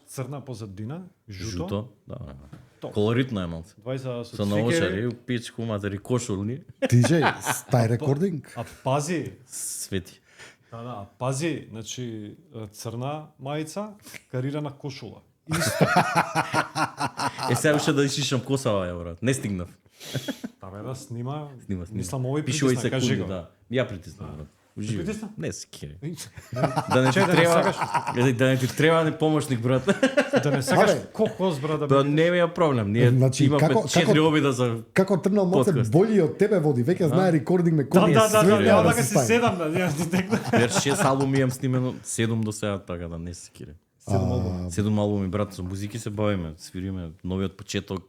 црна позадина, Жуто, да. Топ. Колоритно е малце. 20 Со наочари, пичку матери кошулни, DJ, стай рекординг. А пази, свети. да, пази, значи црна мајца, карирана кошула. Исто. Сега уште да ишишам косава, ја брат. Не стигнав. Табе да снима. Снима. Мислам овој Пишувај притисна, кажи секунди, го. да. Ја притиснав, брат. Уживо. Притисна? Не се кири. Да не ти Чај, треба, да не ти треба не помошник, брат. Да не сакаш Абе. кокос, брат, да Да бидеш. не е проблем. Ние Значи, имавме како- 4 како- обида за Како трнал моце Подкаст. бољи од тебе води, веќе знае рекординг ме Да, кој да, да, све няма да дека се си стави. седам, да, ја ти текна. Вер 6 албуми имам снимено, 7 до сега, така да не се кири. 7 албуми, брат, со музики се бавиме, свириме новиот почеток,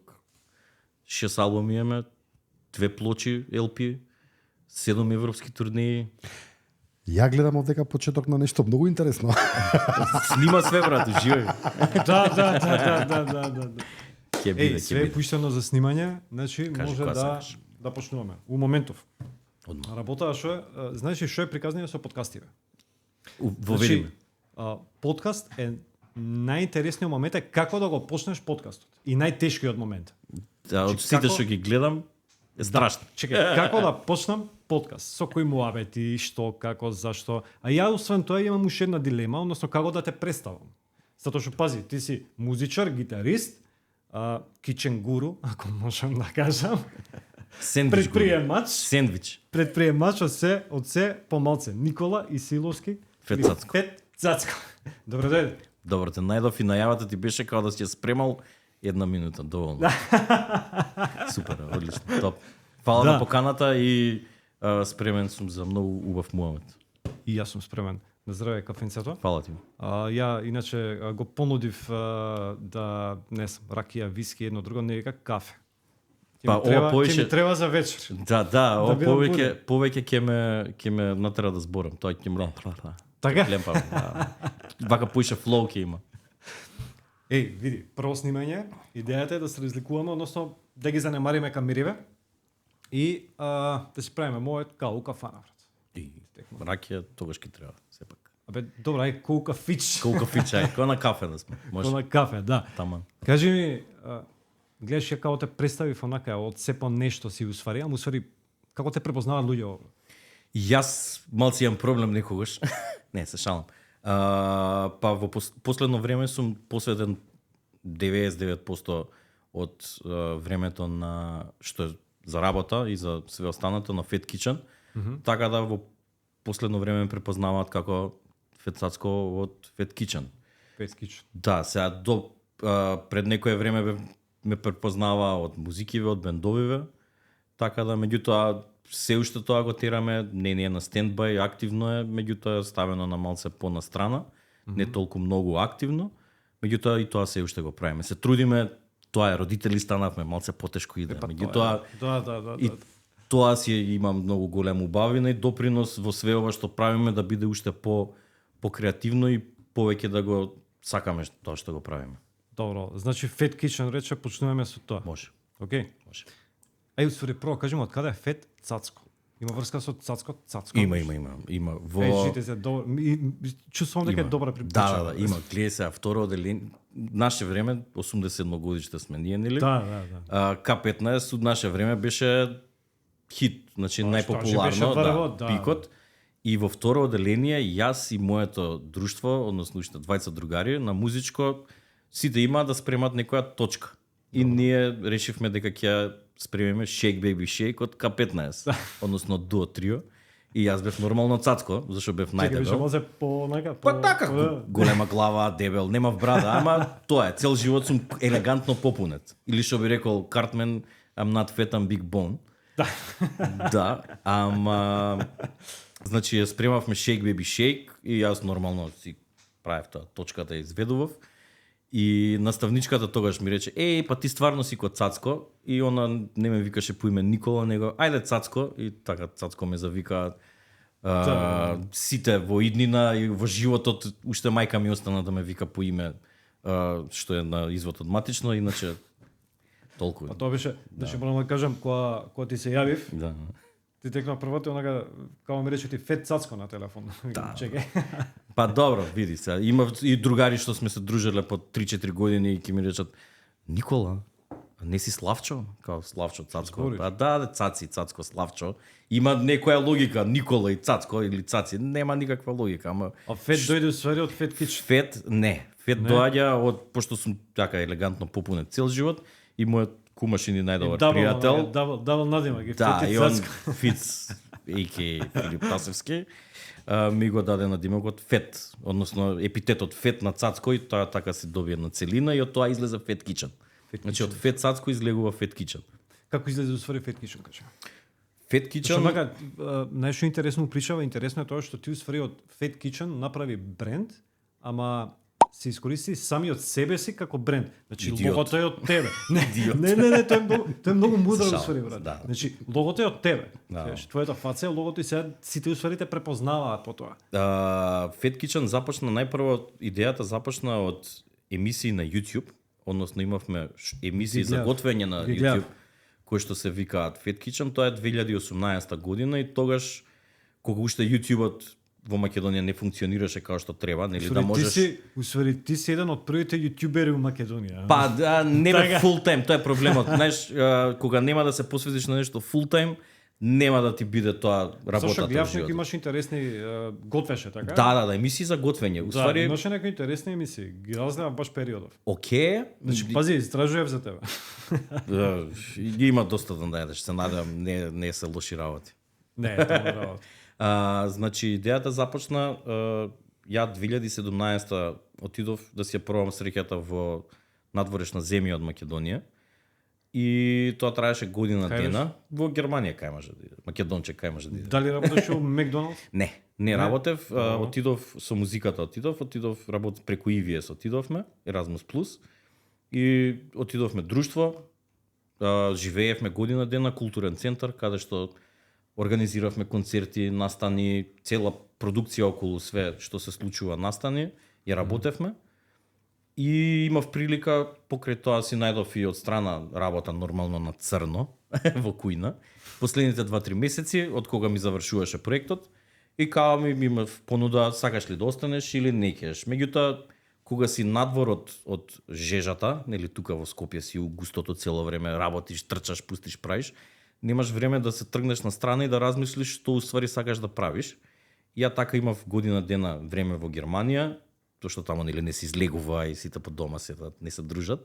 6 албуми имаме, 2 плочи LP, 7 европски турнеи. Ја гледам овдека почеток на нешто многу интересно. Снима све, брат, уживај. Да. Ќе биде, Еј, ќе све е биде. пуштено за снимање, значи Кажи, може која да сакаш? да почнуваме. У моментов. Одма. Работа што е, знаеш ли што е приказнија со подкастиве? Воведиме. Подкаст е најинтересниот момент е како да го почнеш подкастот. И најтешкиот момент. Да, од сите како- што ги гледам, е страшно. Чекај, како да почнам подкаст? Со кои муабети, што, како, зашто? А ја освен тоа имам уште една дилема, односно како да те представам. Затоа што пази, ти си музичар, гитарист, кичен гуру, ако можам да кажам, Сендвич. предприемач, Сендвич. предприемач од се помалце. Никола Исиловски. Фет или Цацко. Фет Цацко. Добре дојде. Добро те најдов и најавата ти беше како да си ја спремал 1 минута, доволно. Супер, одлично, топ. Фала Да. на поканата и спремен сум за многу убав муамет. И јас сум спремен. На здраве кафенцето. Фала ти. Ја иначе го понудив да не знам, ракија, виски, едно друго, не вика кафе. Па, ова повеќе- ќе ми треба за вечер. Да, ова бидам повеќе ќе ме натера да зборам. Тоа ќе ме Така? лемпам. Да. Вака поише флоу ќе има. Еј, види, прво снимање, идејата е да се разликуваме, односно да ги занемариме камериве и да си правиме мојот као кафана, брат. И ракија тогаш ќе треба, сепак. Абе, добра, ај коука фич. Колку фичај, кој на кафе да сме. Може. На кафе, да. Таман. Кажи ми, гледаш ја како те представив онака од се по нешто си усвари, ама усвари како те препознаваат луѓе овде? Јас малци имам проблем некогаш. Не, се шалам. Па во последно време сум посветен 99% од времето на што е за работа и за све останато на Fat Kitchen. Така да во последно време ме препознаваат како Фет Цацко од Fat Kitchen. Пескич. Да, сега до пред некое време ме препознава од музикиве, од бендовиве. Така да меѓутоа се уште тоа го тераме, не е на стендбај, активно е, меѓутоа е ставено на малце по-настрана, не толку многу активно, меѓутоа и тоа се уште го правиме. Се трудиме, тоа е, родители станавме, малце потешко иде, меѓутоа Да. и тоа си има многу голем убавина и допринос во све ова што правиме да биде уште по креативно и повеќе да го сакаме тоа што го правиме. Добро, значи Fat Kitchen рече почнуваме со тоа. Може. Океј. Може. Ај, усвари, прво кажемо од каде е Фет Цацко. Има врска со Цацко? Има. Во Жите се добро. Чувствувам дека е добра приприча. Да, има. Гледај се, второ одделение. Наше време 81 годиште сме ние, нели? Да. К15 од наше време беше хит, значи Тоа што беше најпопуларно, прво, да, пикот. И во второ одделение јас и моето друштво, односно уште двајца другари на музичко, сите имаат да спремат некоја точка. И ние решивме дека ќе спремиме Shake Baby Shake од К15, односно дуо трио. И јас бев нормално Цацко, зашто бев Чекај, беше најдебел. може по нака. Па така, голема глава, дебел, немав брада, ама тоа е, цел живот сум елегантно попунет. Или што би рекол Картмен, I'm not fat, I'm big bone. Да, ама значи ја спремавме Shake Baby Shake и јас нормално си правев тоа, точката ја изведував. И наставничката тогаш ми рече: "Еј, па ти стварно си код Цацко." И она не ме викаше по име Никола, него ајде Цацко, и така Цацко ме завика. Сите во иднина и во животот уште мајка ми остана да ме вика по име, што е на извод од матично, иначе толку. Па тоа беше, значи морам да кажам, кога ти се јавив, Да. ти текна првото онака како ми рече ти Фет Цацко на телефон. Да. Чекај. Па добро, види се. Има и другари што сме се дружеле по 3-4 години и ќе ми речат Никола, а не си Славчо? Као Славчо Цацко. Па да, Цаци, Цацко, Славчо. Има некоја логика, Никола и Цацко или Цаци, нема никаква логика, ама А Фет дојде уствари од Фет Кич. Фет не. Фет доаѓа од пошто сум така елегантно попунет цел живот и мојот кумашин и најдобар пријател. Дабл надима ги Да, Фет и и он Цацко. Фиц и.к. Филип Тасевски ми го даде надимокот Фет, односно епитетот Фет на Цацко и тоа така се добие на целина и од тоа излезе Фет Кичен. Значи од Фет Цацко излегува Фет Кичен. Како излезе уствари Фет Кичен, кажа? Фет Што Кичен, мака, најшто интересно причава, интересно е тоа што ти уствари од Фет Кичен направи бренд, ама се искористи сами од себе си како бренд. Значи Идиот. логото е од тебе. Идиот. Не, тоа е многу мудро Шал, уствари, брат. да. Значи логото е од тебе. Да. Знаеш, твојата фаца е логото и сега сите уствари те препознаваат по тоа. Фет Кичен започна најпрво, идејата започна од емисии на YouTube, односно имавме емисии Ги за гледав. готвење на Ги гледав. YouTube, кои што се викаат Фет Кичен, тоа е 2018 година и тогаш кога уште YouTube-от во Македонија не функционираше како што треба, нели да можеш Ти си еден од првите јутјубери во Македонија. Па да, не бе Така. фул тайм, тоа е проблемот. Знаеш, кога нема да се посветиш на нешто фул тайм, нема да ти биде тоа Зашто работата во гледав некои животот. имаш интересни готвеше, така? Да, емисии за готвење. Да, Уствари, имаше некои интересни емисии. Ги разгледав баш периодов. окей, Значи, пази, истражував за тебе. ги има доста да најдеш, се надевам, не се лоши работи. Не, тоа е работа. Значи, идејата започна, ја 2017 отидов да си ја пробам среќата во надворешна земја од Македонија. И тоа траеше година Кај дена. Во Германија кај може да иде. Македонче кај може да иде. Дали работеше во Макдоналдс? Не работев, Добро. отидов со музиката, отидов работев преку EVS, отидовме, Erasmus Plus, и отидовме друштво, живеевме година дена, културен центар, каде што организиравме концерти, настани, цела продукција околу све што се случува настани, ја работевме. И имав прилика, покрај тоа си најдов и од страна работа нормално на црно, во Кујна, последните 2-3 месеци, од кога ми завршуваше проектот, и као ми имав понуда, сакаш ли да останеш или не кеш. Меѓутоа, кога си надвор од жежата, нели тука во Скопје си у густото цело време, работиш, трчаш, пустиш, правиш, немаш време да се тргнеш на страна и да размислиш што уствари сакаш да правиш. И ја така имав година дена време во Германија, тоа што таму нели не се излегува и сите по дома седат, не се дружат.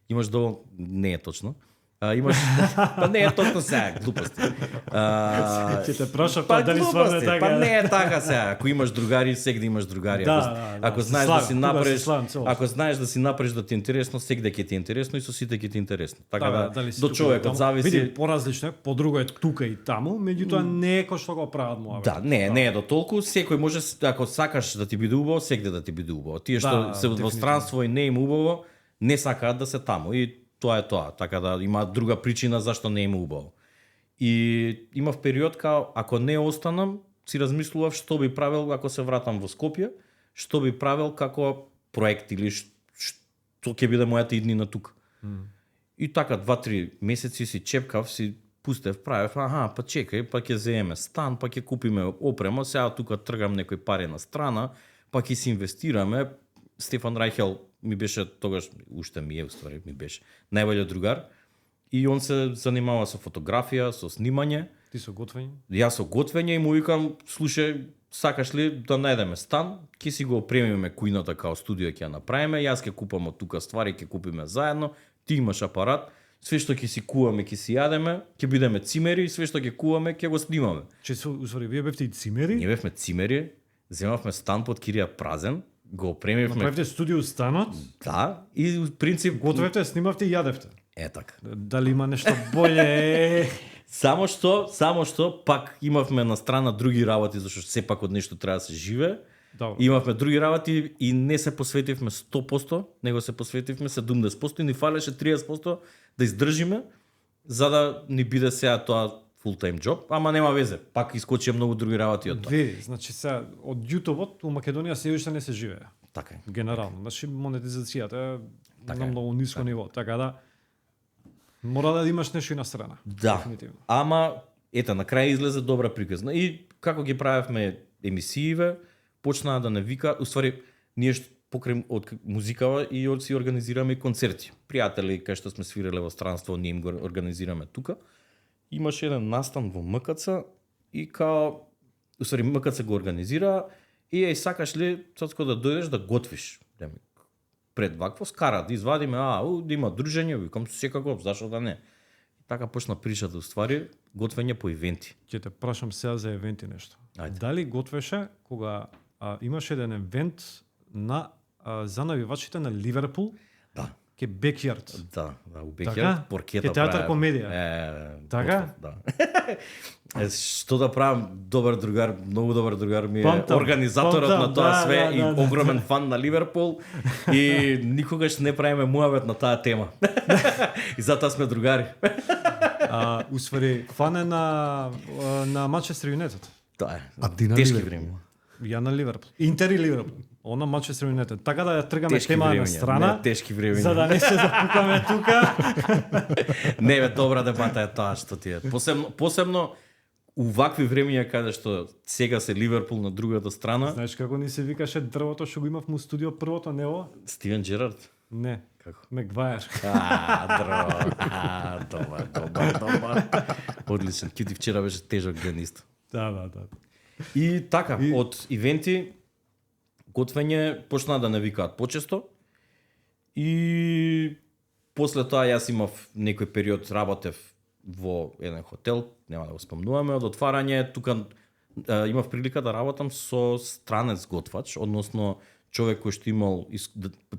Имаш доволно, не е точно. Имаш па не е точно сега, глупости. Ќе те прашав тоа дали стварно е така. Па не е така сега. Ако имаш другари, сегде имаш другари. Да, Ако се знаеш славам, да си тука се направиш, славам целосно. ако знаеш да си направиш да ти е интересно, сегде ќе ти е интересно и со сите ќе ти е интересно. Така да, дали си до тука или човекот таму. зависи. Види, поразлично е, подруго е тука и таму, меѓутоа не е кој што го прават муабет. Да, не е до толку, секој може, ако сакаш да ти биде убаво, сегде да ти биде убаво. Тие што Да, се во дефинитивно. странство и не им убаво, не сакаат да се таму и тоа е тоа, така да има друга причина зашто не им убаво. И имав период као ако не останам, си размислував што би правел ако се вратам во Скопје, што би правел како проект или што ќе биде мојата иднина тука. И така 2-3 месеци си чепкав, си пустев, правев, па чекај, па ќе земеме стан, па ќе купиме опрема, сега тука тргам некои пари на страна, па ќе си инвестираме. Стефан Рајхел ми беше тогаш, уште ми е уствари, ми беше најбољиот другар, и он се занимава со фотографија, со снимање. Ти со готвење? Јас со готвење и му викам, слушај, сакаш ли да најдеме стан, ќе си го опремиме кујната као студио ќе ја направиме, јас ќе купам од тука ствари, ќе купиме заедно, ти имаш апарат, све што ќе си куваме, ќе си јадеме, ќе бидеме цимери и све што ќе куваме, ќе го снимаме. Че се уствари вие бевте и цимери? Ние бевме цимери, земавме стан под кирија празен, го опремивме. Направивте студио станот, Да, и в принцип готвевте, снимавте и јадевте. е така. Дали има нешто боле? Само што пак имавме на страна други работи, зашто сепак од нешто треба да се живее. Добро. Имавме други работи и не се посветивме 100%, него се посветивме 70% и ни фалеше 30% да издржиме, за да ни биде сега тоа full-time job, ама нема везе, пак искочија многу други работи од тоа. Види, значи сега од YouTube-от у Македонија се уште не се живее. Така е. Генерално, значи монетизацијата е Така на е. многу ниско ниво, така да мора да имаш нешто и на страна. Да, Дефинитивно. ама ета на крај излезе добра приказна и како ги правевме емисииве, почнаа да не викаат, уствари ние покрај од музикава и си организираме и концерти. Пријатели кај што сме свиреле во странство, ние им го организираме тука. Имаше еден настан во МКЦ и као уствари МКЦ го организира и сакаш ли Цоцко да дојдеш да готвиш? Пред вакво скара да извадиме, да има дружење, викам секако, зашо да не. Така почна пришата уствари готвење по ивенти. Ќе те прашам сега за евенти нешто. Ајде. Дали готвеше кога имаше еден евент на за навивачите на Ливерпул? Да. Ке Бекјард. Да, у Така? Бекјард, поркета Ке театар правев. комедија. Така? Да. Што да правам, добар другар, многу добар другар ми е Памтам, организаторот на тоа да, све и да. огромен фан на Ливерпул и никогаш не правиме муавет на таа тема. И затоа сме другари. Усвари, фан е на Манчестер Юнайтед. Тоа е. А ти на Тешки Ливерпул? време. Ја на Ливерпул. Интер и Ливерпул. Он на Манчестер Юнайтед. Така да ја тргаме Тешки тема на времења, страна. не, тешки времења. За да не се запукаме тука. Не бе, добра дебата е тоа што ти е. Посебно у вакви времења каде што сега се Ливерпул на другата страна. Знаеш како ни се викаше дрвото што го имав му студио првото, не ова? Стивен Джерард. Не. Како? Мегвајер. Добар. Одличен. Кити вчера беше тежок ден исто. Да. И така, од ивенти, готвење, почнаа да не викаат почесто. И после тоа јас имав некој период работев во еден хотел, нема да го спомнуваме, од отварање, тука имав прилика да работам со странец готвач, односно човек кој што имал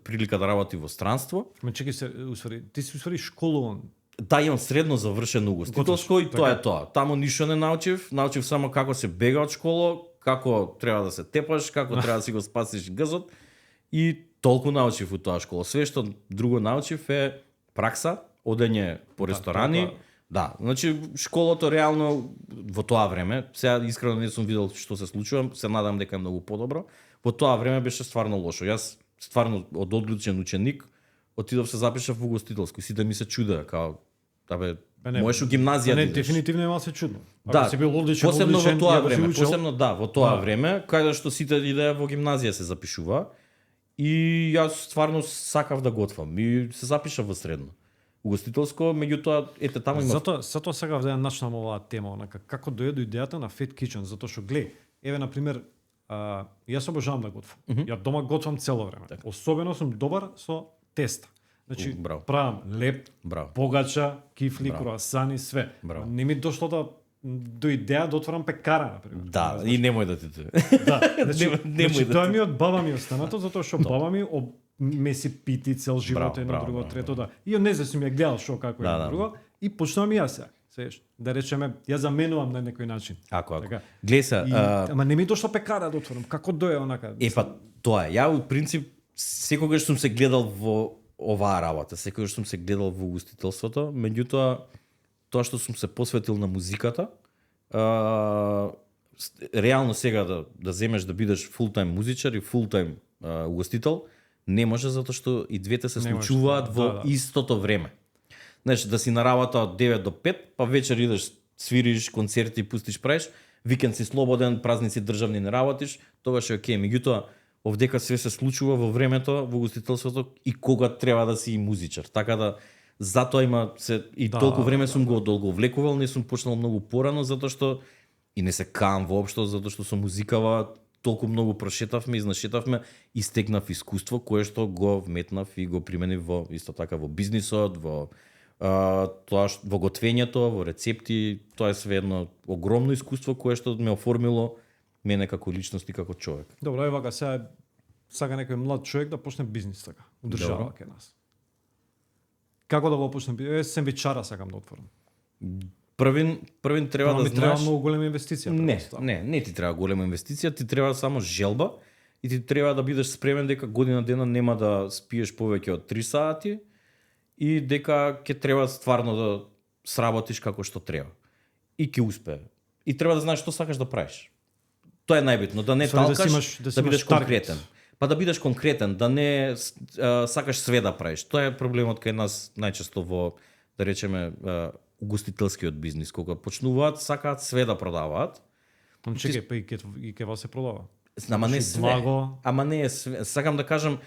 прилика да работи во странство. Ма чекај се, усвари, ти си усвари школуван. Да, имам средно завршено угостителско и тоа е тоа. Таму ништо не научив, научив само како се бега од школа, како треба да се тепаш, како треба да си го спасиш гзот и толку научив у тоа школа. Све што друго научив е пракса, одење по ресторани. Да, значи школото реално во тоа време, сега искрено не сум видел што се случува, се надам дека е многу подобро. Во тоа време беше стварно лошо. Јас стварно од одлучен ученик отидов се запишав во угостителско и сите ми се чудеа као можеш у гимназија да Не, идеш. дефинитивно е малку чудно. Да, Ако си бил одличен, посебно во одличен, тоа ја го си време, учел. посебно во тоа време, каде што сите идеја во гимназија се запишува. И јас стварно сакав да готвам и се запишав во средно. Угостителско, меѓутоа ете таму има Затоа сакав да ја начнам оваа тема, онака како дојде до идејата на Fat Kitchen, затоа што глеј, еве на пример, јас обожавам да готвам. Ја дома готвам цело време. Особено сум добар со теста. Значи, Браво. правам леп, Браво. погача, кифли, Браво. круасани, све. Браво. Не ми дошло до идеја да отворам пекара, на пример. Да, и немој да ти Да, значи, Немој да тоа ми од баба ми останато, затоа што баба ми меси пити цел живот, Браво, едно браво, друго, браво, трето, да. И од не сум ја гледал шо како Да, едно да. друго, и почнувам и јас сега. Сееш, да речеме, ја заменувам на некој начин. Ако. Така. Глеј се, Ама не ми дошло пекара да отворам. Како дое онака? тоа е. Ја у принцип секогаш сум се гледал во оваа работа, секогаш сум се гледал во угостителството, меѓутоа тоа што сум се посветил на музиката, реално сега да земеш да бидеш фултайм музичар и фултайм угостител, не може затоа што и двете се Не може, случуваат во да. истото време. Знаеш, да си на работа од 9 до 5, па вечер идеш, свириш, концерти, пустиш, правиш, викенд си слободен, празници државни не работиш, тогаш е окей. Меѓутоа, овдека све се случува во времето, во угостителството и кога треба да си и музичар. Така да, затоа има се и толку време сум го одолговлекувал, не сум почнал многу порано, затоа што и не се каам воопшто, затоа што со музикава толку многу прошетавме, изнашетавме и стекнав искуство кое што го вметнав и го применив во исто така во бизнисот, во во готвењето, во рецепти, тоа е све едно огромно искуство кое што ме оформило мене како личност и како човек. Добро, е вака, сега сака некој млад човек да почне бизнис така, у држава кај нас. Како да го почне бизнис? Сендвичара сакам да отворам. Првин треба да ми треба знаеш. многу голема инвестиција. Не ти треба голема инвестиција, ти треба само желба и ти треба да бидеш спремен дека година дена нема да спиеш повеќе од 3 сати и дека ќе треба стварно да сработиш како што треба. И ќе успее. И треба да знаеш што сакаш да правиш. Тоа е најбитно, да не талкаш, да бидеш конкретен. Па да бидеш конкретен, да не сакаш све да правиш. Тоа е проблемот кај нас најчесто во, да речеме, угостителскиот бизнис, кога почнуваат, сакаат све да продаваат. Чекај, па и ке вас се продава. Ама не Имаш и све. благо. Ама не е све. Сакам да кажам,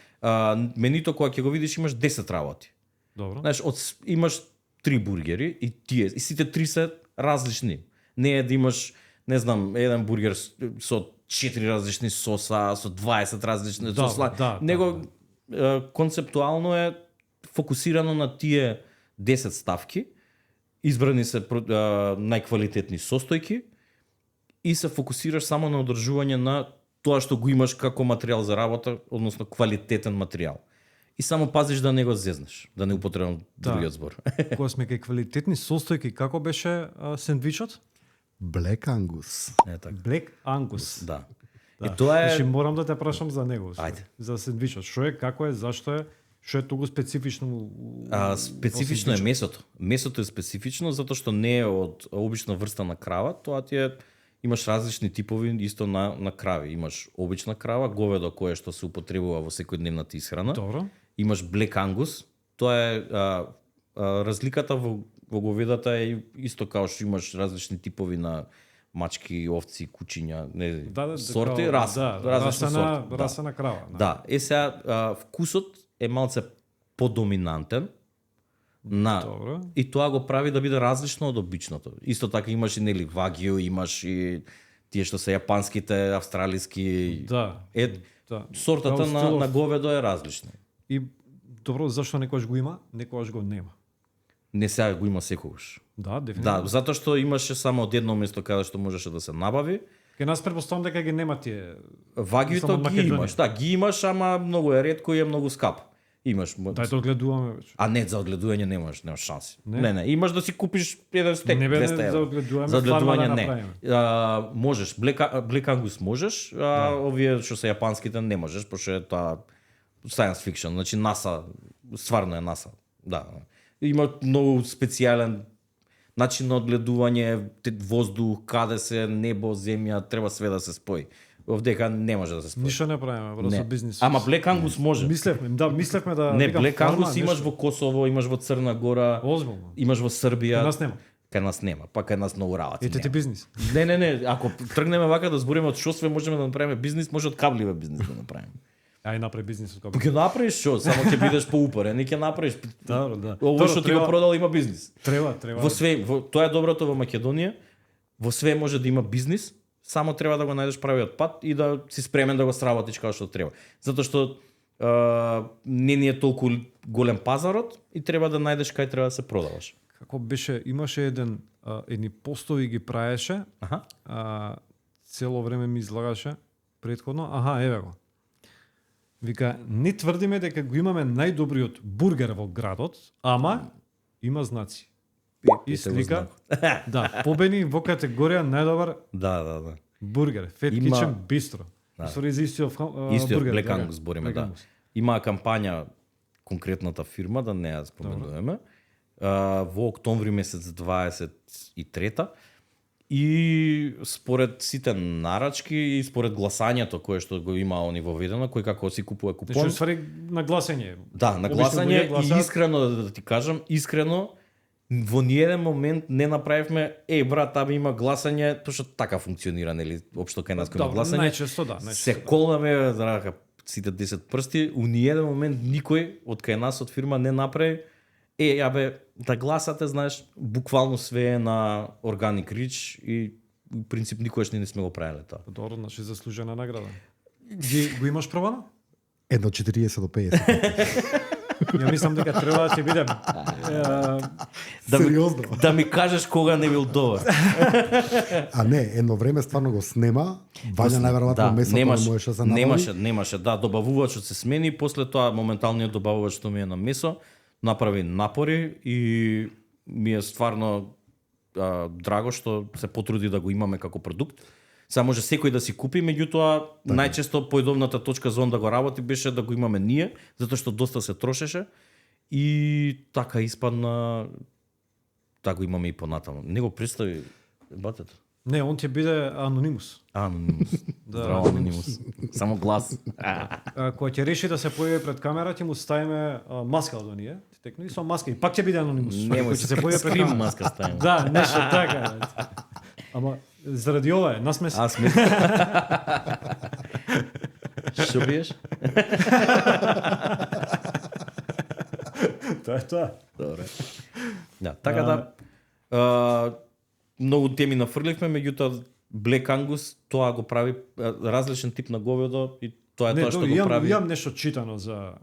менито кога ќе го видиш имаш 10 работи. Добро. Знаеш, имаш 3 бургери и сите 3 се различни. Не е да имаш, не знам, еден бургер со 4 различни соса, со 20 различни Да, соса. да, Него концептуално е фокусирано на тие 10 ставки, избрани се најквалитетни состојки и се фокусираш само на одржување на тоа што го имаш како материјал за работа, односно квалитетен материјал. И само пазиш да не го зезнеш, да не употребам другиот збор. Кога сме кај квалитетни состојки, како беше сендвичот? Black Angus. Е така. Black Angus. Да. И тоа е Значи морам да те прашам за него. Ајде. За сендвичот. Што е, како е, зашто е, што е толку специфично? специфично е сендвичот? месото. Месото е специфично затоа што не е од обична врста на крава, тоа ти е имаш различни типови исто на крави. Имаш обична крава, говедо кое што се употребува во секојдневната исхрана. Добро. Имаш Black Angus, тоа е разликата во говедата е исто као што имаш различни типови на мачки, овци, кучиња, не сорти, раса, различни сорти. Раса на крава. Да, сега вкусот е малце подоминантен на Добро. и тоа го прави да биде различно од обичното. Исто така имаш и нели вагио, имаш и тие што се јапанските, австралиски. Да. Да. Сортата Као стилов. на говедо е различна. И добро, зашто некојаш го има, некојаш го нема. Не сега го има секогаш. Да, дефинитивно. Да, затоа што имаше само од едно место каде што можеше да се набави. Ке нас предпоставам дека ги нема тие. Вагиото Само ги Македонија. имаш, да, ги имаш, ама многу е ретко и е многу скап. Имаш. Дај да одгледуваме веќе. А не, за одгледување немаш шанси. Не? Не, имаш да си купиш еден стек, Не бе, 200 за евра. одгледуваме, За фарма одгледување да не. направиме. Можеш, Black Angus можеш, овие што се јапанските не можеш, пошто е тоа science fiction, значи НАСА, стварно е НАСА. Да. Има многу специјален начин на одгледување, воздух, каде се, небо, земја, треба све да се спои. Овдека не може да се спои. Ништо не правиме, просто Не. бизнис. Ама Black Angus може. Мислевме да Не, викам, Black фарма, Angus имаш нешто. во Косово, имаш во Црна Гора, Озбилно. имаш во Србија. Кај нас нема. Кај нас нема, па кај нас многу работи. Ете ти нема. бизнис. Не, ако тргнеме вака да збориме од што све можеме да направиме бизнис, може од кабливе бизнис да направиме. Ај направи бизнис од Па кога. ќе направиш што, само ќе бидеш поупорен и ќе направиш. Добро, да. Ово што ти го продал има бизнис. Треба. Во све, тоа е доброто во Македонија. Во све може да има бизнис, само треба да го најдеш правиот пат и да си спремен да го сработиш како што треба. Затоа што не ни е толку голем пазарот и треба да најдеш кај треба да се продаваш. Како беше, имаше едни постови ги праеше, Аха. цело време ми излагаше претходно. Аха, еве го. Вика, не тврдиме дека го имаме најдобриот бургер во градот, ама има знаци. И Ете го слика, знак. да, победни во категорија најдобар Да. бургер, Fat Има- Kitchen Bistro. Да. Сори за истиот Истиот бургер. Black да, Angus збориме, Black да. Angus. Има кампања конкретната фирма, да не ја споменуваме, во октомври месец 23-та и според сите нарачки и според гласањето кое што го има они воведено, кој како си купува купон. Значи, ствари на гласење. Да, на Обично гласање луѓе гласаат. и искрено да ти кажам, искрено во ниеден момент не направивме брат, аби има гласање, тоа што така функционира, нели, општо кај нас кога има гласање. Најчесто да, Се најчесто. колнаме драга сите 10 прсти, у ниеден момент никој од кај нас од фирма не направи јабе да гласате, знаеш, буквално све е на organic reach и у принцип никогаш не сме го правеле тоа. Добро, значи заслужена награда. Го имаш пробано? 1,40 до 50. Ја мислам дека треба да ти биде Сериозно. Да ми кажеш кога не бил добар. А не, едно време стварно го снема, Вања најверојатно месото не можеше да се набави. Немаше, да, добавувачот се смени, после тоа моменталниот добавувач што ми е на месо, направи напори и ми е стварно драго што се потруди да го имаме како продукт. Сега може секој да си купи, меѓутоа најчесто поедовната точка за он да го работи беше да го имаме ние, затоа што доста се трошеше и така испадна да го имаме и понатаму. Не го представи батето. Не, он ќе биде анонимус. Анонимус. Да. Здраво, анонимус. Само глас. Кога ќе реши да се појави пред камера, ќе му ставиме маска од оние, ти текне и со маска и пак ќе биде анонимус. Нема Кој ќе се појави пред скрим камера. маска ставим. Да, нешто така. Ама заради ова е, насме се. Аз сме. Што биеш? Тоа е тоа. Добре. Да, така да многу теми нафрливме, меѓутоа Black Angus тоа го прави различен тип на говедо и тоа е тоа што го прави. Имам нешто читано за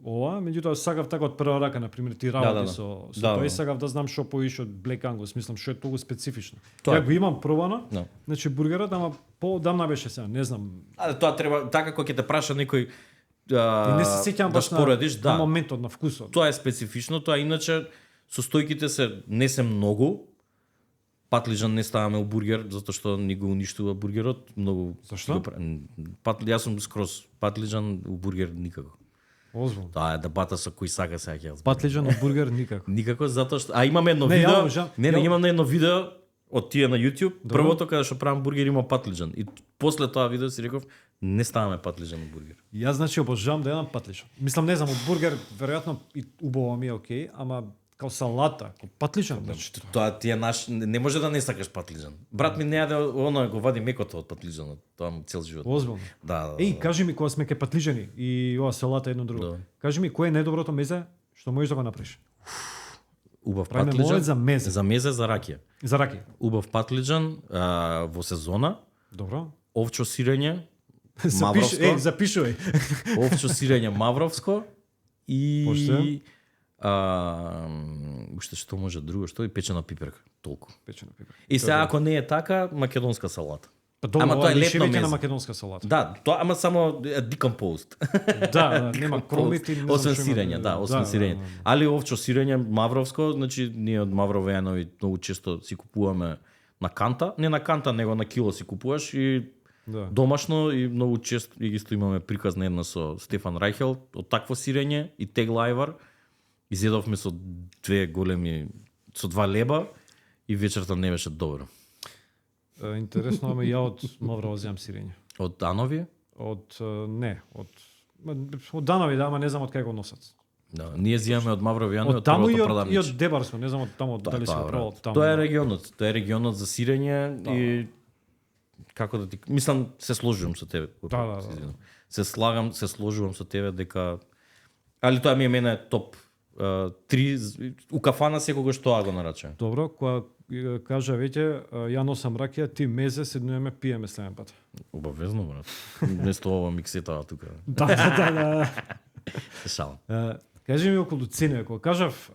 ова, меѓутоа сакав така од прва рака, на пример, ти работи со тоа и сакав да знам што поише од Black Angus, мислам што е толку специфично. Ја го имам пробано. Значи бургерот, ама поодамна беше сега, не знам. Тоа треба така кога ќе те праша некој и не се сеќам баш на моментот на вкусот. Тоа е специфично, тоа иначе состојките не се многу. Патлиџан не ставаме у бургер затоа што ни го уништува бургерот, многу. Зашто? Јас сум скроз патлиџан у бургер никако. Озвон. Таа е дебата со кој сака сега ќе. Патлиџан у бургер никако. Никако затоа што имаме едно видео. Имам едно видео од тие на YouTube, првото каде што правам бургер има патлиџан. И после тоа видео си реков не ставаме патлиџан у бургер. Јас значи обожавам да едам патлиџан. Мислам не знам у бургер веројатно и убаво ми е окей, ама као салата, као патлиџан, значи тоа ти е не може да не сакаш патлиџан. Брат ми не јаде она го вади мекото од патлиџанот, тоа му цел живот. Озволно. Да. Еј, кажи ми кога сме ке патлиџани и ова салата едно друго. Кажи ми кој е најдоброто мезе што можеш да го направиш? Убав патлиџан за мезе. За мезе, за ракија. За ракија. Убав патлиџан во сезона. Добро. Овчо сирење. Мавровско. Запишувај. Овчо сирење мавровско и уште што може друго, што и печена пиперка, толку. Печена пиперка. И сега ако не е така, македонска салата. Ама тоа е лепно на македонска салата. Да, тоа ама само decomposed. Да, нема кромити, не освен сирење, освен сирење. Али овчо сирење мавровско, значи ние од Маврово Јанови многу често си купуваме на канта, не на канта, него на кило си купуваш и домашно и многу често и исто имаме приказна една со Стефан Рајхел од такво сирење и теглајвар. Изедовме со со 2 леба и вечерта не беше добро. Интересно, ама ја од Маврово земам сирење. Од Анови? Од Данови, да, ама не знам од кај го носат. Да, ние земаме од Маврово Јанови од таму и од Дебарско, не знам од таму дали се пробал таму. Тоа е регионот за сирење и како да ти мислам се сложувам со тебе. Да. Се сложувам со тебе дека али тоа ми е мене топ 3 у кафана секогаш тоа го нарачувам. Добро, кога кажа веќе ја носам ракија, ти мезе седнуваме пиеме следен пат. Обавезно, брат. Место ова миксетава тука. Да. Шалам. Кажи ми околу цене, кога кажав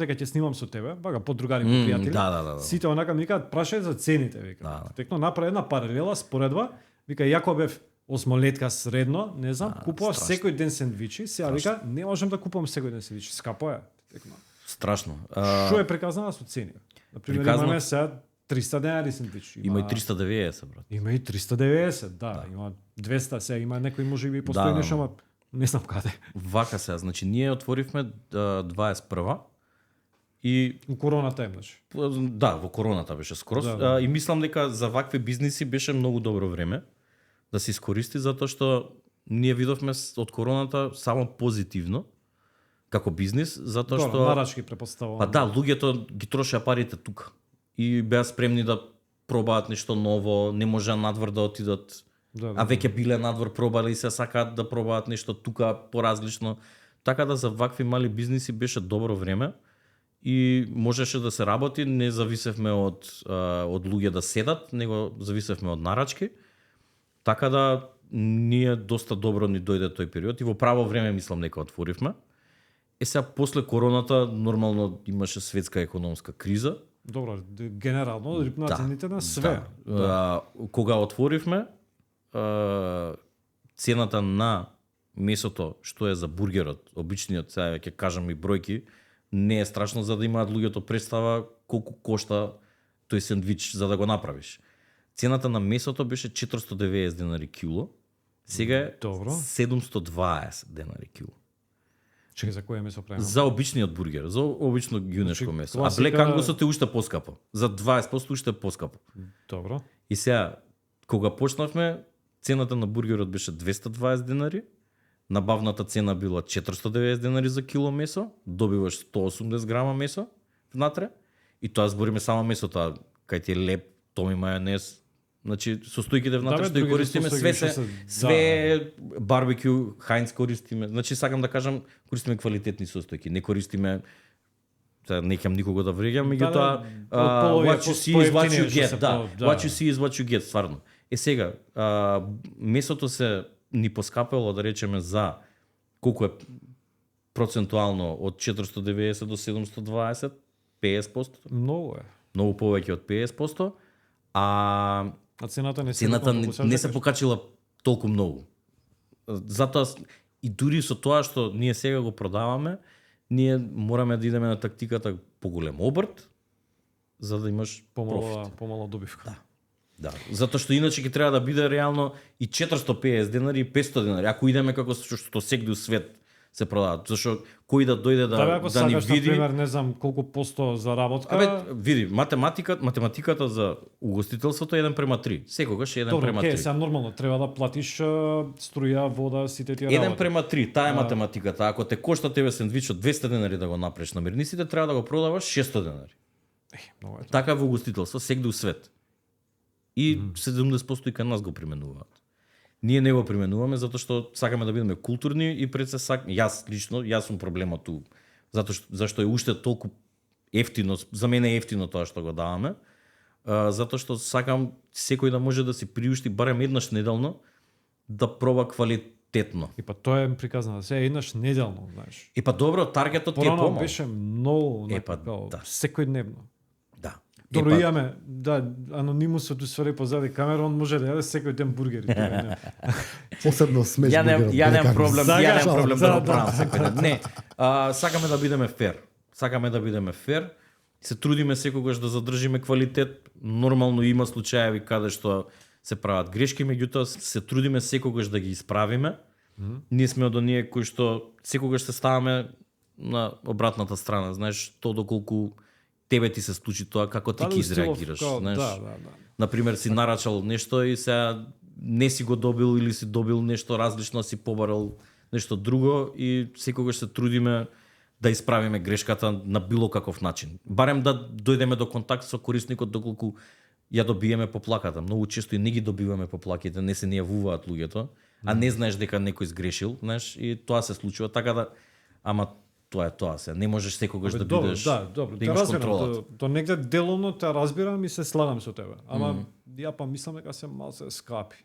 дека ќе снимам со тебе, бага подругари ми пријатели. Да. Сите онака ми викаат прашај за цените, вика. Текно направи една паралела, споредба, вика јако бев осмолетка средно, не знам, купуваш секој ден сендвичи, сега вика не можам да купувам секој ден сендвичи, скапо е. Текно. Страшно. Што е приказнава со цени? На пример имаме сега 300 денари сендвич. Има и 390, брат. Има и 390, да. Има 200, сега има некои можеби постои нешто, ама не знам каде. Вака сега, значи ние отворивме 21 и у короната значи. Да, во короната беше скроз. И мислам дека за вакви бизниси беше многу добро време да се искористи затоа што ние видовме од короната само позитивно како бизнис, затоа што нарачки препоставувам. Па да, луѓето ги трошеа парите тука и беа спремни да пробаат нешто ново, не можеа надвор да отидат. А веќе биле надвор, пробале и се сакаат да пробаат нешто тука поразлично. Така да за вакви мали бизниси беше добро време и можеше да се работи, не зависевме од луѓе да седат, него зависевме од нарачки. Така да ние доста добро ни дојде тој период и во право време мислам дека отворивме. Сега после короната нормално имаше светска економска криза. Добро, генерално рипнаа цените на све. Кога отворивме, цената на месото што е за бургерот, обичниот, сега ќе кажам и бројки, не е страшно за да имаат луѓето представа колку кошта тој сендвич за да го направиш. Цената на месото беше 490 денари кило, сега е 720 денари кило. Чекај, за кое месо правиме? За обичниот бургер, за обично јунешко месо. А Black Angusот е уште поскапо. За 20% уште поскапо. Добро. И сега, кога почнавме, цената на бургерот беше 220 денари, набавната цена била 490 денари за кило месо, добиваш 180 грама месо внатре, и тоа збориме само месото, кај ти е леп, томи мајонез, Значи состојките внатре бе, што ги другите користиме состојки све што све барбекю, Хайнц користиме. Значи сакам да кажам користиме квалитетни состојки, не користиме не ќе никого да вреѓам, меѓутоа what you see is what you get, what you see is what you get, стварно. Сега, месото се ни поскапело, да речеме, за колку е процентуално од 490 до 720, 50%. Многу е. Многу повеќе од 50%, а цената не се покачила толку многу. Затоа и дури со тоа што ние сега го продаваме, ние мораме да идеме на тактиката поголем обрт, за да имаш помала добивка. Да, затоа што иначе ќе треба да биде реално и 450 денари и 500 денари. Ако идеме како што сегде у свет се продават, зашто кој да дојде да ни види, например, не знам колку посто заработка. Види, математиката за угостителството е 1:3. Секогаш е 1:3. Добро, сега нормално треба да платиш струја, вода, сите тие работи. 1:3, таа е математиката. Ако те кошта тебе сендвичот 200 денари да го направиш на мирниците, треба да го продаваш 600 денари. Много е. Така во угостителство сегде у свет. И 70% и кај нас го применуваат. Ние не го применуваме затоа што сакаме да бидеме културни и пред се јас лично, јас сум проблемот ту. Зашто е уште толку ефтино, за мене е ефтино тоа што го даваме. Затоа што сакам секој да може да си приушти барем еднаш неделно да проба квалитетно. И па тоа е приказано, се еднаш неделно, знаеш. И па добро, таргетот ти е помал. Беше многу, секојдневно. Да. Добро, имаме, анонимусот усвари позади камера, он може да јаде секој ден бургери. Посебно смеш бургерот. Ја немам проблем, да го правам секој ден. Не, сакаме да бидеме фер. Сакаме да бидеме фер. Се трудиме секогаш да задржиме квалитет. Нормално има случаеви каде што се прават грешки, меѓутоа се трудиме секогаш да ги исправиме. Ние сме од оние кои што секогаш се ставаме на обратната страна, знаеш, тоа доколку тебе ти се случи тоа, како ти ќе изреагираш, знаеш. Да. Например, си нарачал нешто и сега не си го добил или си добил нешто различно, си побарал нешто друго и секогаш се трудиме да исправиме грешката на било каков начин. Барем да дојдеме до контакт со корисникот доколку ја добиеме по плаката. Многу често и не ги добиваме по плаките, не се ни јавуваат луѓето, а не знаеш дека некој сгрешил, знаеш, и тоа се случува, така да ама тоа е тоа се. Не можеш секогаш да бидеш добро, да имаш контролата. Тоа негде деловно те разбирам и се слагам со тебе. Ама ја па мислам дека се малце скапи.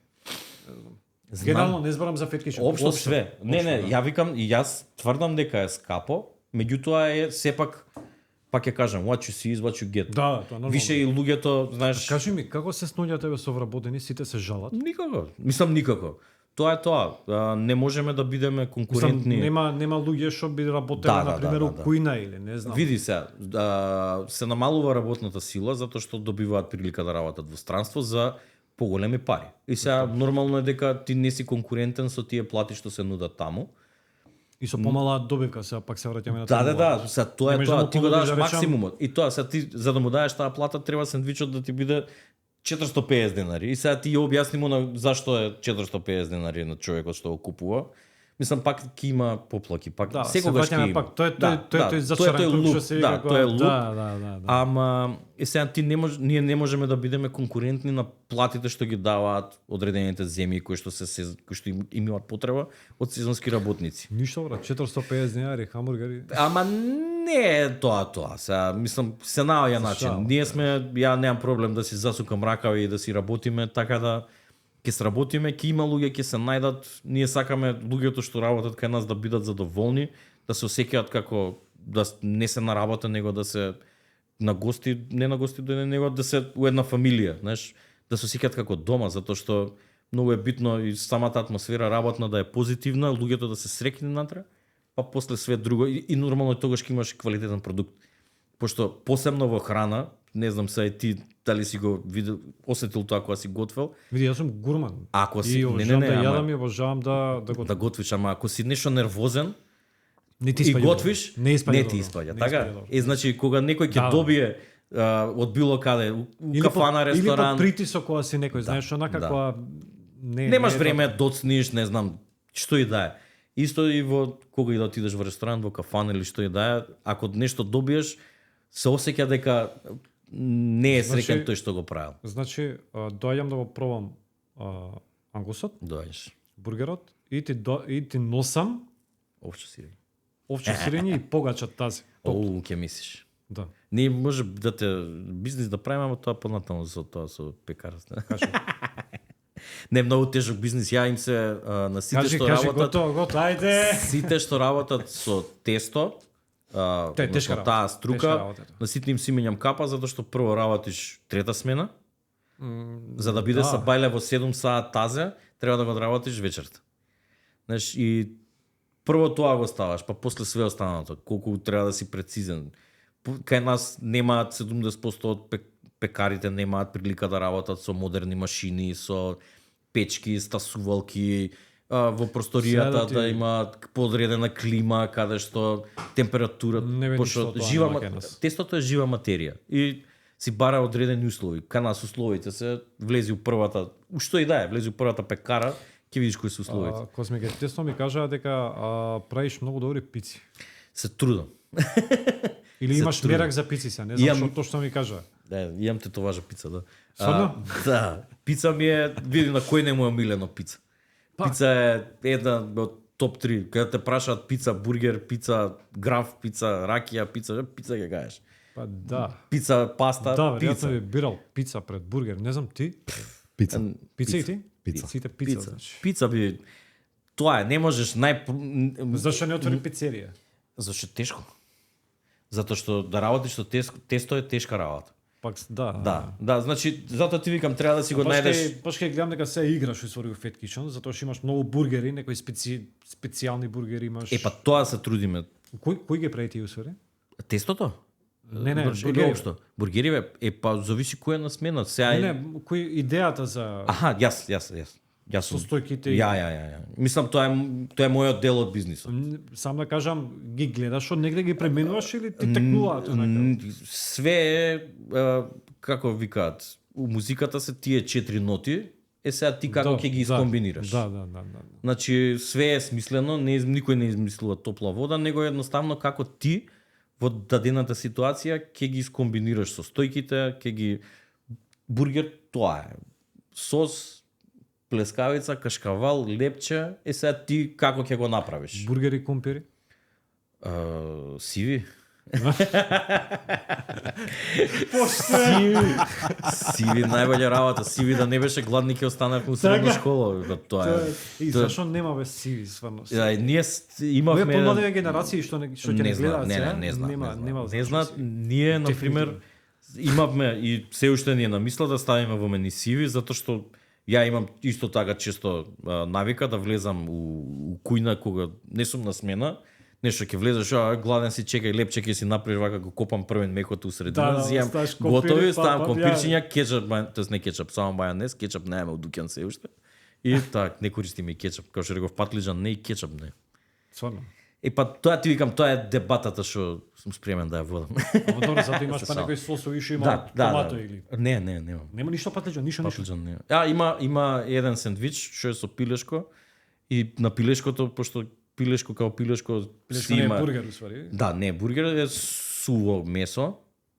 Генерално не зборам за феткишот. Општо све. Не, ја викам и јас тврдам дека е скапо, меѓутоа е сепак пак ќе кажам, what you see is what you get. Да, тоа нормално. Више и луѓето, знаеш. Кажи ми, како се сноѓа тебе со вработени, сите се жалат? Никако. Мислам никако. Тоа е тоа. Не можеме да бидеме конкурентни. Нема луѓе што би работеле на пример у кујна или не знам. Види се, се намалува работната сила затоа што добиваат прилика да работат во странство за поголеми пари. И сега нормално е дека ти не си конкурентен со тие плати што се нудат таму. И со помала добивка, сега пак се враќаме на тоа. Да, сега тоа е тоа, ти го даваш максимумот. И тоа, сега ти за да му даеш таа плата треба сендвичот да ти биде 450 денари. И сега ти ја објасни му на зашто е 450 денари на човекот што го купува. Мислам пак ќе има поплаки, пак секогаш ќе има. Пак тој зачаран круг што се вика. Тоа е лук. Да. Ама сега ние не можеме да бидеме конкурентни на платите што ги даваат одредените земји кои што им имаат потреба од сезонски работници. Ништо брат, 450 денари хамбургери. Ама не е тоа. Сега мислам се наоѓа начин. Ние ја немам проблем да си засукам ракави и да си работиме така да ќе сработиме, ќе има луѓе, ќе се најдат. Ние сакаме луѓето што работат кај нас да бидат задоволни, да се осеќаат како да не се на работа, него да се на гости, не на гости, него да се у една фамилија, знаеш, да се осеќаат како дома, затоа што многу е битно и самата атмосфера работна да е позитивна, луѓето да се среќни натре, па после све друго и нормално тогаш ќе имаш квалитетен продукт. Пошто посебно во храна, не знам сега ти дали си го видел, осетил тоа кога си готвел. Види, јас сум гурман. Ако си обожавам да јадам и обожавам да готвам. Да готвиш, ама ако си нешто нервозен и готвиш, не ти испаѓа. Така? Значи кога некој ќе добие од било каде, у кафана, ресторан, или под притисок кога си некој, знаеш, онака кога немаш време да доцниш, не знам, што и да е. Исто и во кога и да отидеш во ресторан, во кафана или што и да е, ако нешто добиеш, се осеќа дека не е Значи- среќен тој што го правил. Значи, доаѓам да го пробам ангусот, Доаѓаш. бургерот и ти носам Овче сирење. овче сирење и погачат тази. Оу, ќе мислиш. Да. Ние може да те бизнис да правиме, ама тоа понатаму со тоа со пекарство. Кажи, Не, многу тежок бизнис. Ја им се на сите кажи, што кажи, работат, готово, ајде. сите што работат со тесто, Тоа е тешка односно таа тешка струка, работа, тоа. на сите им си менјам капа затоа што прво работиш трета смена, за да биде да. са бајле во 7 саат тазе, треба да го работиш вечерта. Знаеш, и прво тоа го ставаш, па после све останато, колку треба да си прецизен. Кај нас немаат 70% од пекарите немаат прилика да работат со модерни машини, со печки, стасувалки, во просторијата Сега да ти- да има подредена клима, каде што температура, Не бе пошто ништо тоа жива нема кај нас. тестото е жива материја и си бара одредени услови. Кај нас условите се влези у првата, што и да е, влези у првата пекара, ќе видиш кои се условите. Козмике, тесно ми кажаа дека правиш многу добри пици. Се трудам. Или Се имаш трудам. мерак за пици се, не знам Имам- што што ми кажа. Да, имам тетоважа пица, да. Стварно? Да, пица ми е, види на кој не му е милено пица. Пица е една од топ 3. Кога те прашаат пица, бургер, пица, граф, пица, ракија, пица ќе кажеш. Па да. Пица, паста, Да, веројатно пица. би бирал пица пред бургер. Не знам ти. Пица. Пица и ти? Пица. Сите пица. Пица. Значи. Пица би тоа е, не можеш Зашто не отвори пицерија? Зашто е тешко. Затоа што да работиш со тесто е тешка работа. Пак да. Да, значи затоа ти викам треба да си го најдеш. Баш кај гледам дека се играш во Fat Kitchen, затоа што имаш многу бургери, некои специјални бургери имаш. Па тоа се трудиме. Кој ги прави ти усвари? Тестото? Не, не, Или бургери. општо. Бургери бе, па зависи кој е на смена. Сега Не, кој идејата за Аха, јас. Јас сум. состојките? Ја. Мислам тоа е мојот дел од бизнисот. Сам да кажам, ги гледаш од негде ги пременуваш или ти текнуваат? Све е како викаат, у музиката се тие 4 ноти, сега ти како ќе ги искомбинираш. Да. Значи све е смислено, никој не измислува топла вода, него едноставно како ти во дадената ситуација ќе ги искомбинираш со стојките, ќе ги бургер тоа е. Сос, плескавица, кашкавал, лепче, сега ти како ќе го направиш? Бургери кумпири? Сиви. Поштено. Сиви најбоља работа. Сиви да не беше гладни ќе останавме у средна школа. Тоа е. И зашо нема бе сиви стварно? Ние Овие имавме помладите генерации што ќе не гледаат сега, не нема. Не знаат, ние на пример имавме и се уште ни е на мисла да ставиме во мене сиви затоа што ја имам исто така често навика да влезам у кујна кога не сум на смена. Нешто ќе влезеш, гладен си, чекај, лепче ќе си направиш вака, го копам првен мекот у средина, зијам готови, ставам компирчиња, кетчап, тоест не кетчап, само мајонез, кетчап немаме у дуќан се уште. И так, не користиме и кетчап, како што реков патлиџан не и кетчап не. Стварно. Па тоа ти викам, тоа е дебатата што сум спремен да ја водам. Ама добро, затоа имаш па некои сосови што има томато или. Не, немам. Нема ништо патлиџан, ништо. Патлиџан не. Има еден сендвич што е со пилешко и на пилешкото пошто пилешко као пилешко Пилешко не е бургер усвари. Да, не, бургер е суво месо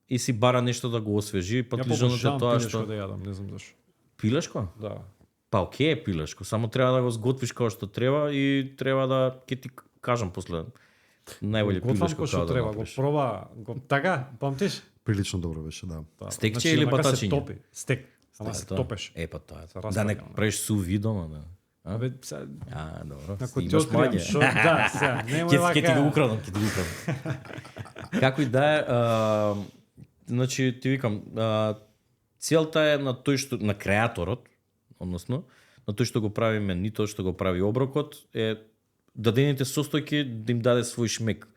и си бара нешто да го освежи, патлиџанот е тоа што да јадам, не знам зашо. Пилешко? Да. Па окей е пилешко, само треба да го сготвиш како што треба и треба да ќе ти кажам после најбоље пилешко како да треба, го проба, го така, памтиш? Прилично добро беше, да. Стекче или батачиње? Стек. Ама се топеш. Па тоа Се е. Да распака, не да. правиш суви дома, да. Абе, Добро. ако ти Имаш откриам, маѓа. да, сега, немој Ќе ти го вака. украдам, Како и да е, значи ти викам, целта е на тој што на креаторот, односно на тој што го прави менито, што го прави оброкот, е дадените состојки да им даде свој шмек.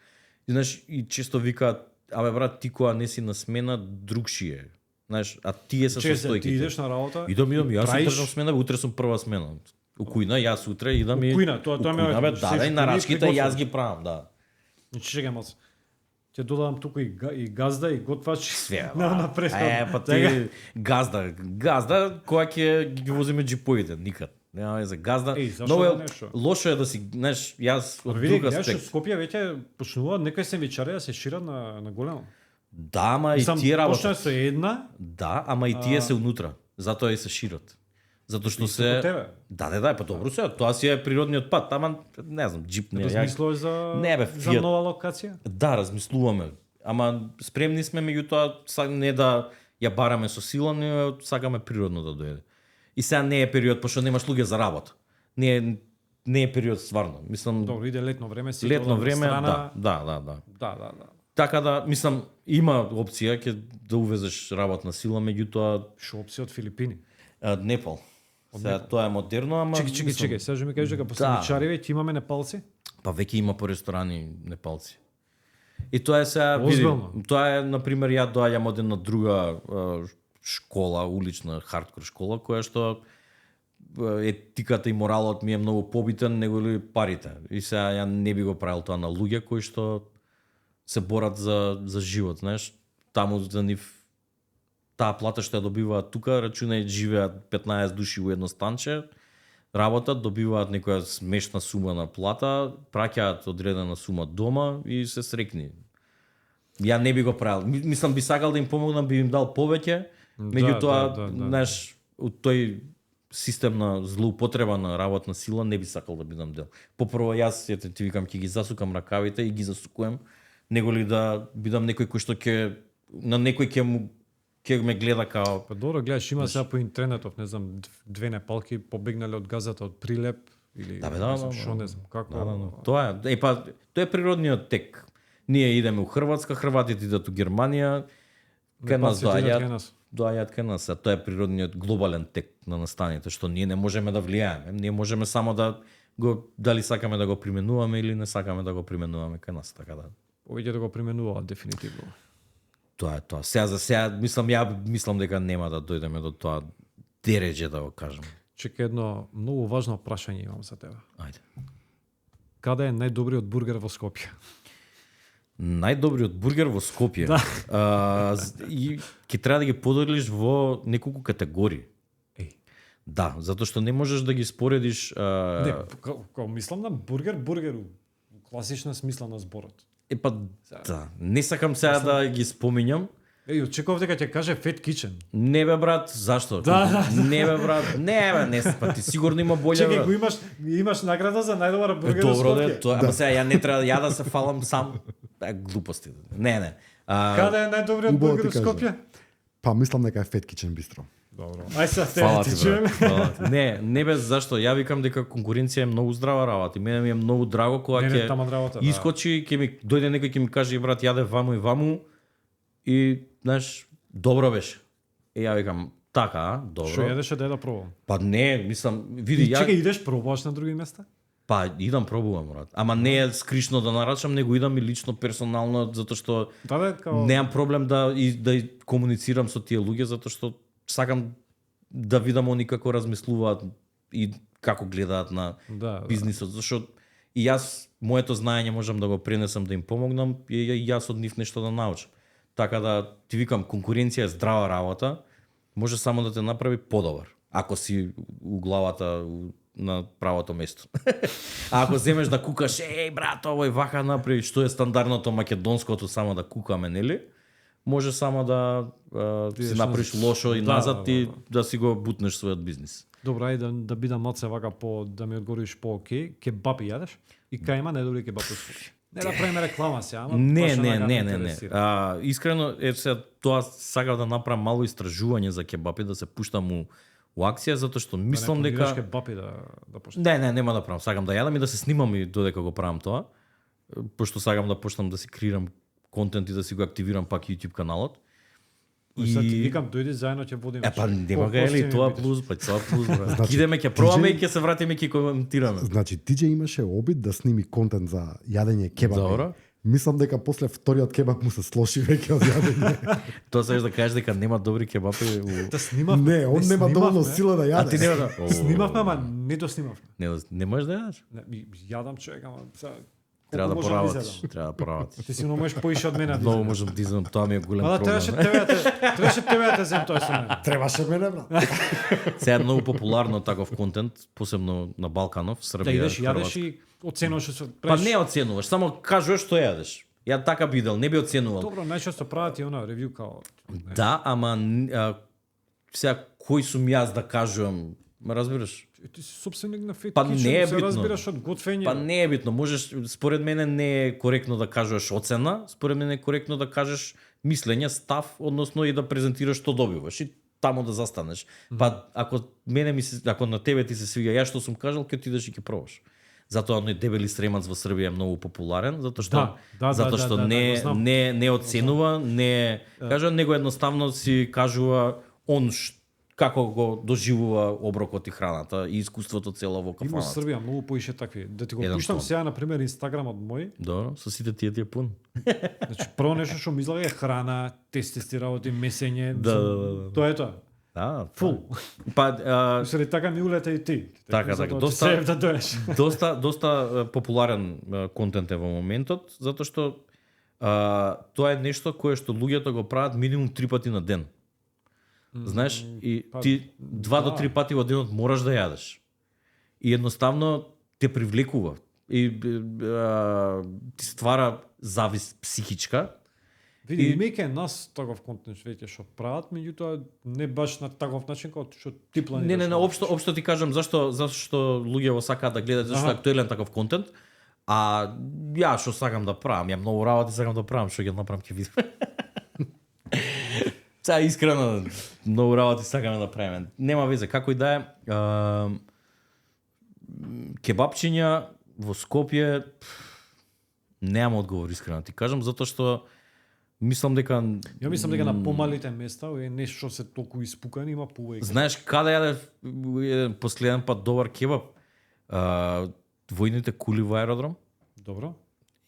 И знаеш, и често викаат, абе брат, ти кога не си на смена, другшие. Знаеш, а тие се состојките. Ти идеш на работа? Идам, јас правиш- држам смена, утре сум прва смена. У кујна, јас утре идам и... У кујна, тоа ме... Кујна, бе, да, и нарачките јас ги правам, да. Значи, чекај малце. Ќе додавам туку и газда и готвач. Све. На престап. Па ти газда која ќе ги возиме джиповите, никад. Нема везе, газда. Зашо Много да нешто? лошо е да си, знаеш, јас од Види, друг гледаш, аспект. Скопје веќе почнуваат некои сендвичари да се шират на големо. Да, ама и тие Почна работат. со една, Да, ама и тие се унутра. Затоа и се шират. Затоа што Исто се како тебе. Да, па добро се, тоа си е природниот пат, ама не знам, джип не. размислуваш за Не, бе, за Fiat. нова локација? Да, размислуваме. Ама спремни сме меѓутоа не да ја бараме со сила, не сакаме природно да дојде. И сега не е период пошто немаш луѓе за работа. Не е период стварно. Мислам Добро, иде летно време, си летно одам на време, страна. да. Да. Така да, мислам, има опција ќе да увезеш работна сила, меѓутоа Шо опција од Филипини? Непал. Сега тоа е модерно, ама Чекај, сега ќе ми кажеш дека после Мичариве ќе имаме непалци? Па веќе има по ресторани непалци. И тоа е сега, Озбилно? тоа е, например, ја доаѓам од една друга школа, улична хардкор школа, која што етиката и моралот ми е многу побитен него ли парите. И сега ја не би го правил тоа на луѓе кои што се борат за живот, знаеш. Таму за нив таа плата што ја добиваат тука, рачунај живеат 15 души у едно станче, работат, добиваат некоја смешна сума на плата, праќаат одредена сума дома и се срекни. Ја не би го правил. Мислам би сакал да им помогнам, би им дал повеќе, меѓутоа, знаеш, од тој систем на злоупотреба на работна сила не би сакал да бидам дел. Попрво јас ти викам ќе ги засукам ракавите и ги засукувам, него ли да бидам некој кој што ќе на некој ќе ме гледа као. Па добро, гледаш, има сега по интернетот, не знам, две непалки побегнале од газата од Прилеп или што не знам како. Да. Тоа е, па тоа е природниот тек. Ние идеме у Хрватска, хрватите идат у Германија, кај нас доаѓаат кај нас. Тоа е природниот глобален тек на настаните, што ние не можеме да влијаеме. Ние можеме само да го дали сакаме да го применуваме или не сакаме да го применуваме кај нас, така да. Овие да го применуваат дефинитивно. Тоа е тоа. Сега за сега мислам дека нема да дојдеме до тоа дередже да го кажам. Чека, едно многу важно прашање имам за тебе. Ајде. Каде е најдобриот бургер во Скопје? Најдобриот бургер во Скопје. Да. И ќе треба да ги поделиш во неколку категории. Да, затоа што не можеш да ги споредиш. Не, кога мислам на бургер у класична смисла на зборот. Па да, не сакам сега да ги споминјам. Очекував дека ќе каже Fat Kitchen. Не бе брат, зашто? Да. Не бе брат, не, па ти сигурно има боле. Чекај, го имаш награда за најдобар бургер во Добро, Скопје. тоа, ама сега ја не треба ја да се фалам сам. Глупости. Не. Каде е најдобриот бургер во Скопје? Па мислам дека е Fat Kitchen бистро. Добро. Ај сега Фала ти ти, чуеме. брат. Не без зашто. Ја викам дека конкуренција е многу здрава работа. И мене ми е многу драго кога ќе искочи, ќе ми дојде некој ќе ми каже брат јаде ваму и ваму и знаеш добро беше. И ја викам така, добро. Што јадеше да пробам? Па не, мислам, види ја. Чекај, идеш пробуваш на други места? Па идам пробувам брат. Ама не е скришно да нарачам, него идам и лично персонално затоа што немам проблем да комуницирам со тие луѓе затоа што сакам да видам они како размислуваат и како гледаат на бизнисот, зашто и јас моето знаење можам да го пренесам да им помогнам и јас од нив нешто да научам. Така да ти викам конкуренција е здрава работа, може само да те направи подобар, ако си у главата на правото место. А ако земеш да кукаш, брат, овој вака направи, што е стандардното македонското само да кукаме, нели? Може само да си направиш лошо и назад и да си го бутнеш својот бизнис. Добро, ајде да бидам малце вака да ми одговориш по окей. Кебапи јадеш? И кај има најдобри кебапи во Скопје? Не да правиме реклама сега, ама Не. Искрено сега тоа сакав да направам мало истражување за кебапи, да се пуштам у акција затоа што мислам дека кебапи да почнеш. Не, нема да правам. Сакам да јадам и да се снимам и додека го правам тоа. Пошто сакам да почнам да си креирам контент и да си го активирам пак YouTube каналот. И сега ти викам дојди заедно ќе водиме. Па нема га ели тоа плюс, па тоа плюс. Идеме ќе пробаме и ќе се вратиме ќе коментираме. Значи Тиџе имаше обид да сними контент за јадење кебапи. Добро. Мислам дека после вториот кебап му се слоши веќе од јадење. Тоа сакаш да кажеш дека нема добри кебапи Да снимавме. Не, он нема доволно сила да јаде. А ти нема да. Снимавме, ама не доснимавме. Не можеш да јадеш? Јадам човек, ама треба да поработиш. Ти сигурно можеш поише од мене. Многу можам да изедам, тоа ми е голем проблем. Требаше тебе да земам тоа со мене. Требаше мене, брат. Сега е многу популарно таков контент, посебно на Балканов, Србија. Да идеш, јадеш и оценуваш што Па не оценуваш, само кажуваш што јадеш. Ја така би видел, не би оценувал. Добро, најчесто прават и она ревју као. Да, ама сега кој сум јас да кажувам, ме разбираш? Ти си собственик на Фит Па Kitchen, не е се битно. разбираш од готвење. Па не е битно, можеш, според мене не е коректно да кажеш оцена, според мене е коректно да кажеш мислење, став, односно и да презентираш што добиваш и таму да застанеш. Па ако ако на тебе ти се свиѓа ја што сум кажал, ќе ти идеш и ќе пробаш. Затоа оној дебели сремац во Србија е многу популарен, затоа што не оценува, не кажа, него едноставно си кажува он како го доживува оброкот и храната и искуството цело во Има кафаната. Србија многу поише такви. Да ти го Еден пуштам тон. сега на пример Инстаграмот мој. Добро, со сите тие ти е пун. Значи прво нешто што ми излага е храна, тести работи, месење. Да. Тоа е тоа. Да, Фул. Па Среди така ми улета и ти. Така, Затоа доста- ти се да доеш. доста популарен контент е во моментот, затоа што тоа е нешто кое што луѓето го прават минимум 3 пати на ден. Знаеш, и па, ти 2 до 3 пати во денот мораш да јадеш. И едноставно те привлекува. И ти ствара завис психичка. Види, И- имајќи нас таков контент веќе што прават, меѓутоа не баш на таков начин како што ти планираш. Не, општо ти кажам зашто луѓе сакаат да гледаат, зашто е актуелен таков контент. А ја што сакам да правам, ја многу работи сакам да правам, што ќе направам ќе видам. Са искрено многу работи сакаме да правиме. Нема везе, како и да е. Кебапчиња во Скопје немам одговор искрено ти кажам, затоа што мислам дека Ја мислам дека на помалите места е нешто се толку испукани, има повеќе. знаеш каде јаде еден последен пат добар кебап? Војните кули во аеродром Добро.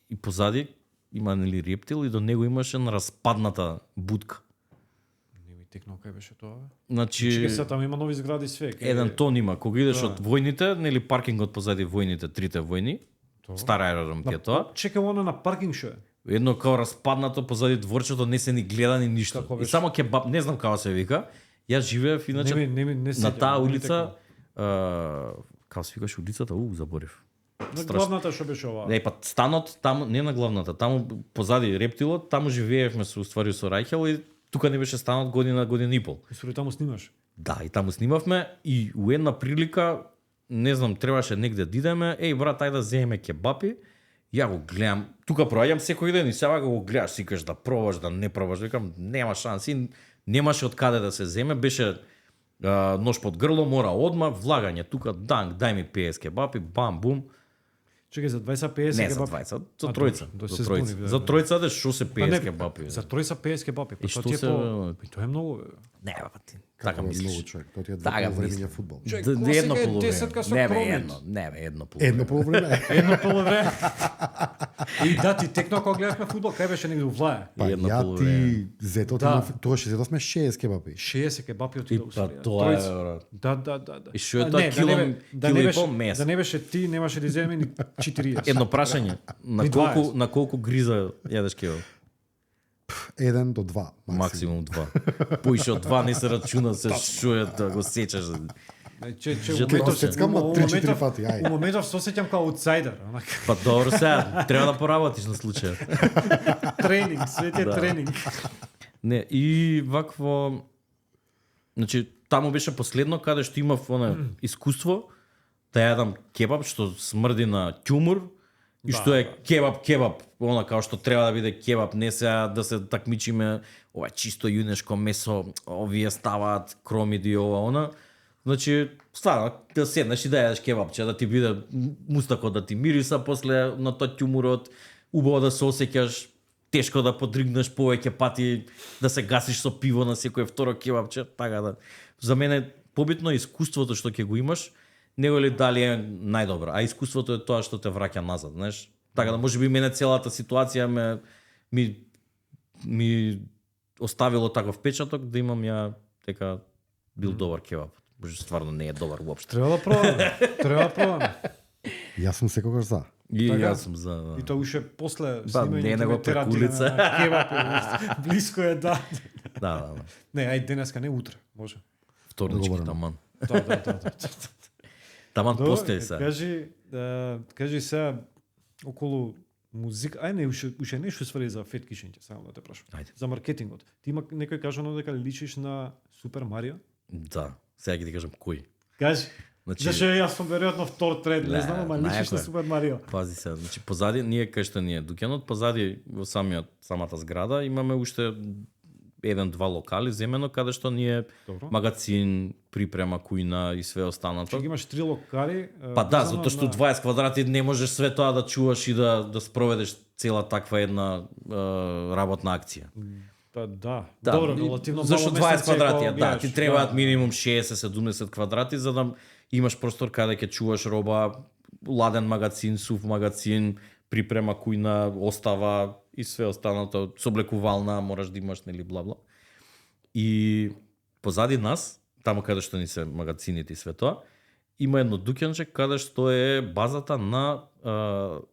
и позади има нели рептил и до него имаше на распадната будка. Не ми текнал кај беше тоа. Бе. Значи Чекај се, таму има нови згради све. еден тон има. Кога идеш Да. од војните, нели паркингот позади војните, трите војни, стар аеродром ти е тоа. Чекај она на паркинг шо е. Едно као распаднато позади дворчето, не се ни гледа ни ништо. Како И беше? само кебаб, не знам како се вика. Јас живеев иначе Не на таа не ми улица, како се викаше улицата, заборев. На страшно. главната што беше ова. Не, па станот таму, не на главната, таму позади рептилот, таму живеевме со уствари со Рајхел и тука не беше станот година и пол. Мислам таму снимаш. Да, и таму снимавме и у една прилика, не знам, требаше негде да идеме, еј брат, ајде да земеме кебапи. Ја го гледам, тука проаѓам секој ден и сега го гледаш, сикаш да пробаш, да не пробаш, викам, нема шанси, немаше од каде да се земе, беше нож под грло, мора одма, влагање, тука, данг, дај ми 50 кебапи, бам, бум. Чекај за 20-50 Не за кебап. 20, за А, тројца. добро, За се тројца. збунив, да, За да. тројца де што се Па 50 не, кебапи. За тројца 50 кебапи. Па И тоа што ти е се- по... Па тоа е многу. Бе. Не, па ти. Така Така мислиш. мислиш. Многу човек, тоа ти е Така два времења мислиш. фудбал. Чекај, Едно класика е полувреме. десетка со Не бе, промет. едно полувреме. Едно полувреме. Едно полувреме. И да, ти текно кога гледавме фудбал, кај беше негде у Влаја. Па Едно ја полувреме. ти зето Да. тогаш зедовме 60 кебапи. 60 кебапи И отиде у па Србија. тоа е, Тројца. брат. Да. И што е А, тоа, не, кило- кило и пол месо? Да не беше ти, немаше да иземе ни 40. Едно прашање. На И колку 20. на колку гриза јадеш кебап? 1 до 2 максимум. Максимум 2. Поише од 2 не се рачуна се што е да го сечеш. Ќе сецкам на 3-4 пати, ај. У моментов се осеќам као аутсайдер, онака. Па добро сега, треба да поработиш на случајот. Тренинг, свет е тренинг. Не, и вакво... Значи, таму беше последно каде што имав искуство да јадам кебаб што смрди на ќумур и што е кебаб, она као што треба да биде кебаб, не сега да се такмичиме, ова е чисто јунешко месо, овие ставаат кромиди ова она. Значи, стварно, да седнеш и да јадеш кебабче, да ти биде мустако да ти мириса после на тоа ќумурот, убаво да се осеќаш, тешко да подригнеш повеќе пати, да се гасиш со пиво на секој второ кебапче, така да. За мене побитно е искуството што ќе го имаш, него ли дали е најдобро, а искуството е тоа што те враќа назад, знаеш. Така да можеби мене целата ситуација ми оставило таков впечаток да имам ја дека бил добар кебап. Може стварно не е добар уопште. Треба да пробаме. Јас сум секогаш за. И Така. јас сум за. И тоа уше после не снимање него ме терати преку улица. на кебапи. Блиско е, да. Да. Не, ај денеска, не утре, може. Вторнички Договорено. таман. Да. Таман Добро, постои се. Кажи сега околу музика, уште нешто свари за Фет Кишиња, само да те прашам. Ајде. За маркетингот. Ти има некој кажано дека личиш на Супер Марио? Да, сега ќе ти кажам кој. Кажи. Значи, Зашто јас сум веројатно втор, трет, не знам, ама личиш на Супер Марио. Пази се, значи позади ние кај што ние дуќанот, позади во самата зграда имаме уште еден-два локали земено каде што ние Добро. магазин, припрема, кујна и све останато. Че имаш 3 локали. Па да, врзано затоа што на- 20 квадрати не можеш све тоа да чуваш и да спроведеш цела таква една работна акција. Па да. Да, Добро, и- релативно зашто мало 20 месеци, квадрати, ако да, гледаш, ти требаат минимум 60-70 квадрати за да имаш простор каде ќе чуваш роба, ладен магазин, сув магазин, припрема кујна, остава и све останато, соблекувална, мораш да имаш, нели, бла-бла. И позади нас, таму каде што ни се магазините и све тоа, има едно дуќанче каде што е базата на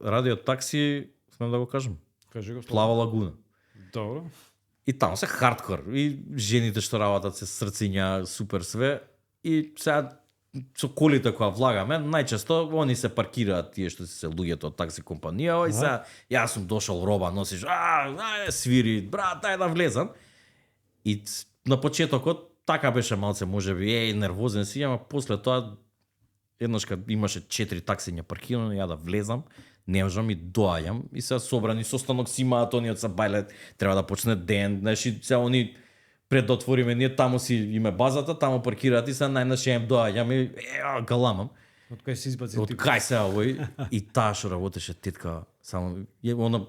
радиотакси, смем да го кажем, Кажи го. Плава лагуна. Добро. И таму се хардкор. И жените што работат се срциња, супер све. И сега со колите која влагаме, најчесто они се паркираат тие што се луѓето од такси компанија. Ој сега јас сум дошол роба, носиш, свири, брат, дај да влезам. И на почетокот така беше малце можеби нервозен си, ама после тоа еднаш кога имаше 4 таксиња паркирани, ја да влезам, не можам и доаѓам и сега собрани состанок си имаат они од Сабајле, треба да почне ден, знаеш, и сега они пред да отвориме ние таму си име базата, таму паркираат и сега најнаш ја им доаѓам и галамам. Од кај се избаци Од кај се овој и таа што работеше тетка, само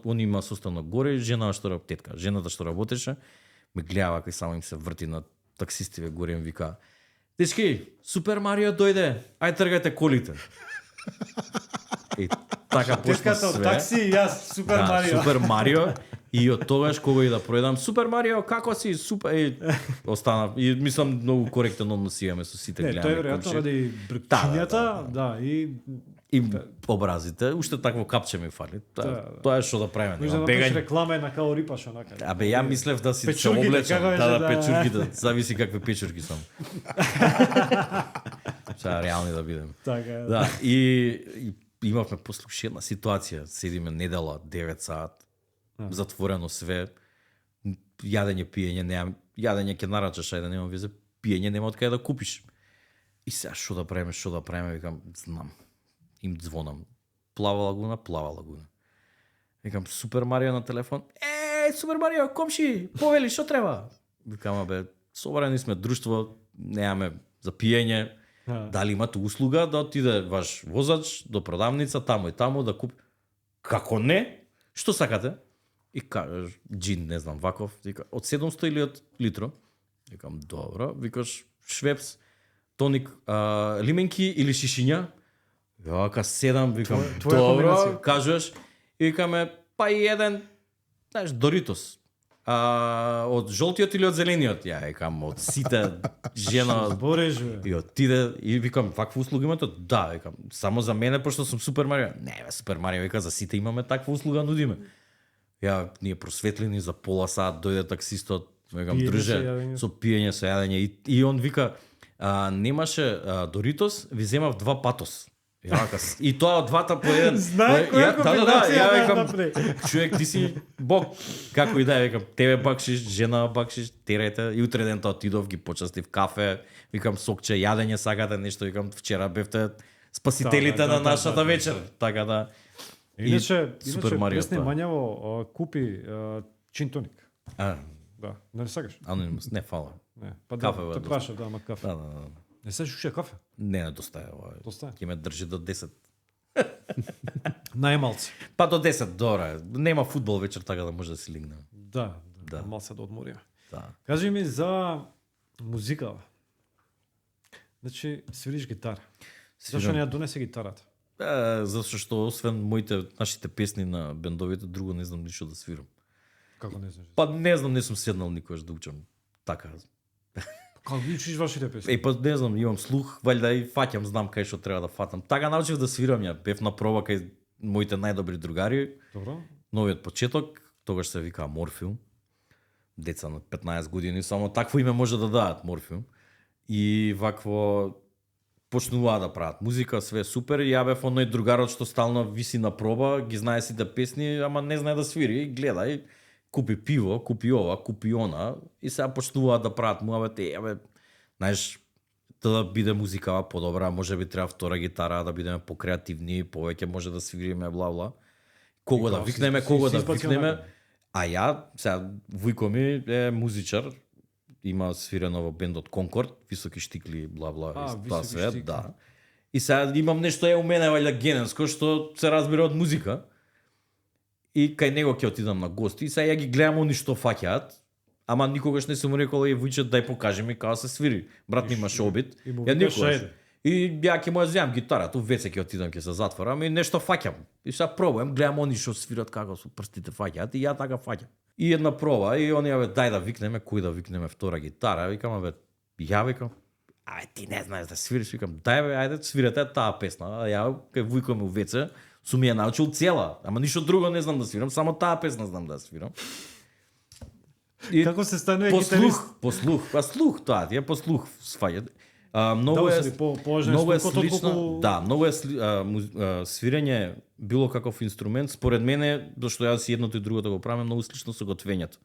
он има состанок горе, жена што тетка, жената што работеше, ме гледа кај само им се врти на таксистиве горе им вика: "Дечки, Супер Марио дојде, ај тргајте колите." И така почна Тетката од све. такси и јас Супер Да, Марио. Супер Марио и од тогаш кога и да пројдам Супер Марио, како си? Супер и остана и мислам многу коректен однос имаме со сите Не, гледаме. тој е веројатно комши. ради бркчињата, да, и И образите, уште такво капче ми фали. Тоа е што да правиме. може да нема направиш бегање. реклама на као рипаш онака. Абе ја мислев да си се Печургите, облечам. како беше, Да, да. печургите, зависи какви печурки сум. Сега реални да бидеме. Така е. Да, и имавме после уште една ситуација, седиме недела 9 саат, затворено све, јадење, пиење, немам, јадење ќе нарачаш, ајде немам везе, пиење нема од каде да купиш. И сега што да правиме, викам, знам. Им звонам. Плава лагуна. Викам, Супер Марио на телефон. Супер Марио, комши, повели, што треба? Викам, абе, собрани сме друштво, немаме за пиење. Дали имате услуга да отиде ваш возач до продавница таму и таму да купи? Како не? Што сакате? И кажеш, джин, не знам, ваков, вика, од 700 или од литро? Викам, добро, викаш, швепс, тоник, лименки или шишиња? Јака 7, викам, твоја добро, комбинација. кажеш, и викаме, па и еден, знаеш, Доритос. Од жолтиот или од зелениот? Ја викам, од сите жена Бореш, бе. и отиде и викам, ваква услуга имате? Да, викам, само за мене пошто сум Супер Марио. Не, бе, Супер Марио, вика, за сите имаме таква услуга, нудиме. Ја, ние просветлени за пола сат, дојде таксистот, викам, Пиење со друже, јадење. со пиење, со јадење. И он вика, немаше Доритос, ви земав 2 патос. И тоа од двата по еден. Знае која комбинација ја да викам, направи. човек, ти си бог. Како и да е, викам, тебе бакшиш, жена бакшиш, терајте. И утре ден тоа отидов, ги почастив кафе, викам, сокче, јадење сакате нешто, викам, вчера бевте спасителите на нашата вечер. Така да. Иначе, Супер Марио Весне тоа. Мањаво купи чинтоник. Да, не сакаш? Анонимус, не фала. Не. Па Кафе, да, бе, те доста. праша, да, ама кафе. Да. Не сакаш уште кафе? Не, доста е ова. Доста е. Ќе ме држи до 10. Најмалци. Па до 10, добро. Нема фудбал вечер, така да може да си лигнем. Да, Да. малце да одмориме. Да. Кажи ми за музика. Значи, свириш гитара. Зашто не ја донесе гитарата? Зашто што освен нашите песни на бендовите, друго не знам ништо да свирам. Како не знаеш? Па не знам, не сум седнал никогаш да учам така. Како ги учиш вашите песни? Па не знам, имам слух, валјда и фаќам, знам кај што треба да фатам. Така научив да свирам ја. Бев на проба кај моите најдобри другари. Добро. Новиот почеток, тогаш се вика Морфиум. Деца на 15 години, само такво име може да дадат Морфиум. И вакво почнуваа да прават музика, све е супер, и ја бев оној другарот што стално виси на проба, ги знае сите песни, ама не знае да свири, и гледај, купи пиво, купи ова, купи она, и сега почнуваат да прават муабет, знаеш, да биде музикава подобра, може би треба втора гитара, да бидеме покреативни, повеќе може да свириме, бла-бла. Кого да викнеме, а ја, сега, вујко ми е музичар, има свирено во бендот Конкорд, високи штикли, бла-бла, тоа све, да. И сега имам нешто у мене вајда гененско, што се разбира од музика. И кај него ќе отидам на гости, и сега ја ги гледам они што фаќаат, ама никогаш не сум рекол, вујче, дај покажи ми како се свири. Брат ми имаше обид. Ја никогаш. И ја ќе му ја земам гитарата, веќе ќе отидам, ќе се затворам и нешто фаќам. И сега пробувам, гледам они што свират како со прстите фаќаат, и ја така фаќам. И една проба, и они дај да викнеме, кој да викнеме втора гитара, викам, ја викам, ти не знаеш да свириш, викам, ајде свирете таа песна, а ја кај вујко ми веќе сум ја научил цела, ама ништо друго не знам да свирам, само таа песна знам да свирам. И како се станува гитарист? По слух, тоа ти е по слух сваѓа. Многу е слично, да, многу е свирење било каков инструмент, според мене, зашто јас и едното и другото го правам, многу слично со готвењето.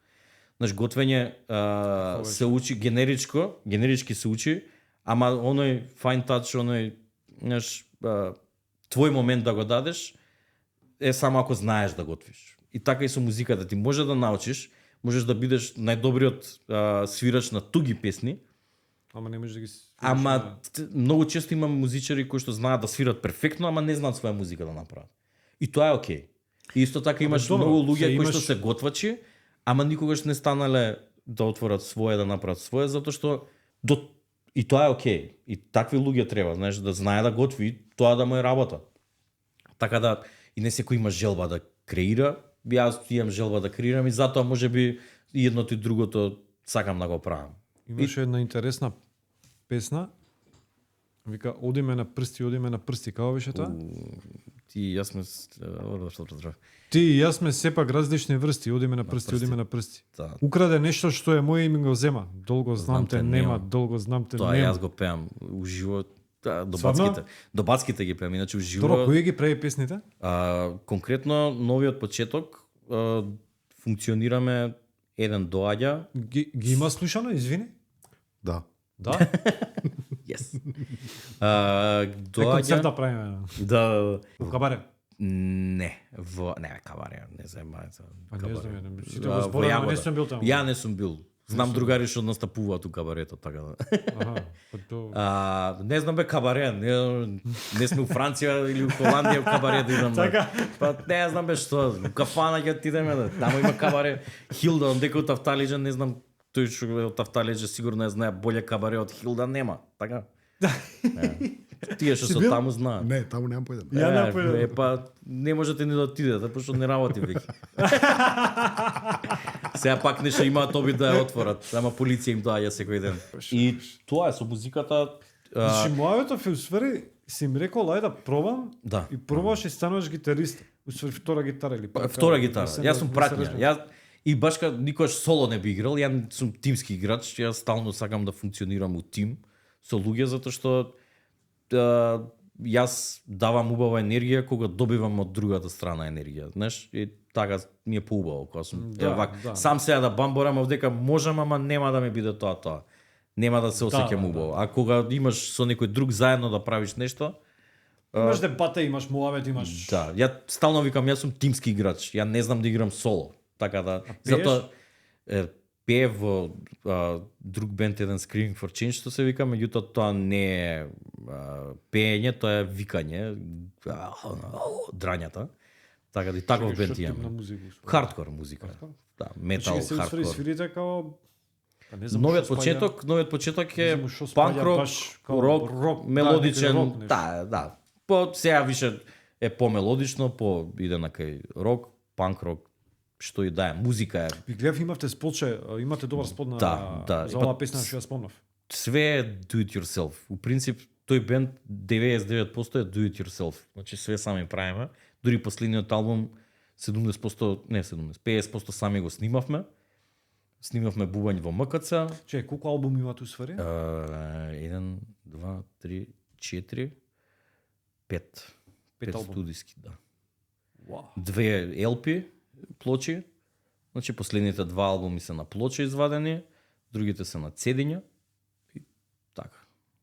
Знаеш, готвење се учи генерички се учи, ама оној fine touch, оној, знаеш, твој момент да го дадеш е само ако знаеш да готвиш. И така и со музиката, ти може да научиш, можеш да бидеш најдобриот свирач на туги песни, ама не можеш да ги свириш. Ама многу често има музичари кои што знаат да свират перфектно, ама не знаат своја музика да направат. И тоа е окей. И исто така имаш многу луѓе кои што се готвачи, ама никогаш не станале да отворат своje, да направат своje, затоа што и тоа е окей. И такви луѓе треба, знаеш, да знае да готви, тоа да му е работа. Така да и не секој има желба да креира, јас имам желба да креирам и затоа можеби и едното и другото сакам да го правам. Имаше една интересна песна, вика, одиме на прсти, како беше тоа? Ти и јас сме Ти и јас сме сепак различни врсти, одиме на прсти. Да. Украде нешто што е моје и ми го зема. Долго знам те нема, долго знам те тоа нема. Тоа јас го пеам уживо, до бацките ги пеам, иначе уживо. Добро, кои ги прави песните? Конкретно новиот почеток функционираме, еден доаѓа. Ги има слушано, извини? Да. Да? Yes. Доаѓа. Концерт да правиме. Да. Во кабаре. Не, кабаре, не знам. Не знам, сите го зборуваме, не сум бил таму. Ја не сум бил. Знам другари што настапуваат у кабарето, така да. Не знам кабаре, не сме у Франција или у Холандија у кабаре да идам. Така. Па не знам што, у кафана ќе отидеме, таму има кабаре. Хилда, дека од Тафталиџа, не знам, тој што од Тафталиџа сигурно ја знае боле кабаре од Хилда нема, така? Тие што се таму знаат. Не, таму немам појдам. Ја не појдам. Па не можете ни да отидете, пошто не работи веќе. Сега пак нешто имаат обид да ја отворат, ама полиција им доаѓа секој ден. И тоа е со музиката. Значи мојата философија си им рекол ајде да пробам. Да. И пробаш и стануваш гитарист. Усвари втора гитара или втора гитара. Јас сум пратња. Јас и башка никогаш соло не би играл, ја сум тимски играч, јас стално сакам да функционирам у тим со луѓе затоа што јас давам убава енергија кога добивам од другата страна енергија, знаеш, и така ми е поубаво кога сум сам сега да бамборам овдека можам, ама нема да ми биде тоа. Нема да се осеќам убаво. А кога имаш со некој друг заедно да правиш нешто, имаш дебата, имаш муабет, имаш. Да, ја стално викам, јас сум тимски играч. Ја не знам да играм соло. Така да, затоа пее во друг бенд, еден Screaming for Change, што се вика, меѓутоа тоа не е пеење, тоа е викање, драњата. Така да и таков бенд имаме. Хардкор музика. Да, метал, хардкор. Свирите као Новиот почеток е панк рок, мелодичен, да. По сега више е помелодично, по иде на кај рок, панк рок, што и да е, музика е. Ви гледав, имавте спотче, имате добар спот на за оваа песна што ја спомнав. Све е do it yourself. У принцип, тој бенд 99% е do it yourself. Значи све сами правиме. Дури последниот албум 50% сами го снимавме. Снимавме бубањ во МКЦ. Чекај, колку албуми имате усвари? 1, 2, 3, 4, 5 албума. студиски, да. Wow. 2 LP плочи, значи последните 2 албуми се на плоча извадени, другите се на цедиња и така.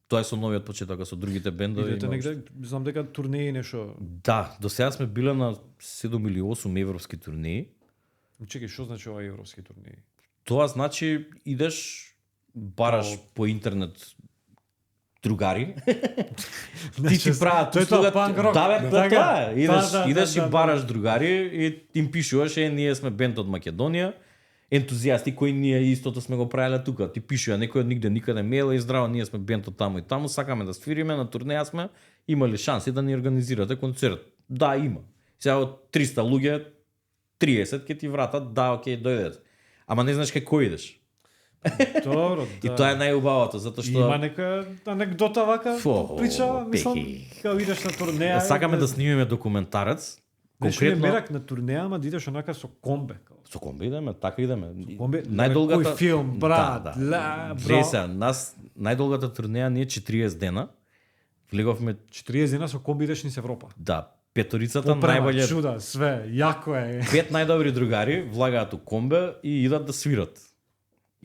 Тоа е со новиот почеток, а со другите бендови. Идете негде, знам дека турнеи нешто. Да, до сега сме биле на 7 или 8 европски турнеи. Чекај, што значи ова европски турнеи? Тоа значи идеш, бараш по интернет другари. Ти прават тоа е услуга. панк рок. Да, бе, тоа е. Идеш и да. бараш другари и им пишуваш, ние сме бенд од Македонија, ентузијасти кои ние истото сме го правеле тука. Ти пишува некој од нигде никаде мејл и здраво, ние сме бенд од таму и таму, сакаме да свириме, на турнеја сме, има ли шанси да ни организирате концерт? Да, има. Сега од 300 луѓе 30 ќе ти вратат, да, окей, дојдете. Ама не знаеш кај кој идеш. Добро, И тоа е најубавото, затоа што Има нека анекдота вака причава, мислам, кога идеш на турнеја. сакаме да снимиме документарец. Конкретно не мерак на турнеја, ама да идеш онака со комбе. Со комби идеме, така идеме. Комбе, Најдолгата кој филм, брат, да. бро. Се, нас најдолгата турнеја ние 40 дена. Влеговме 40 дена со комби идеш низ Европа. да, петорицата Попрема, најболе чуда, све, јако е. 5 најдобри другари влагаат у комбе и идат да свират.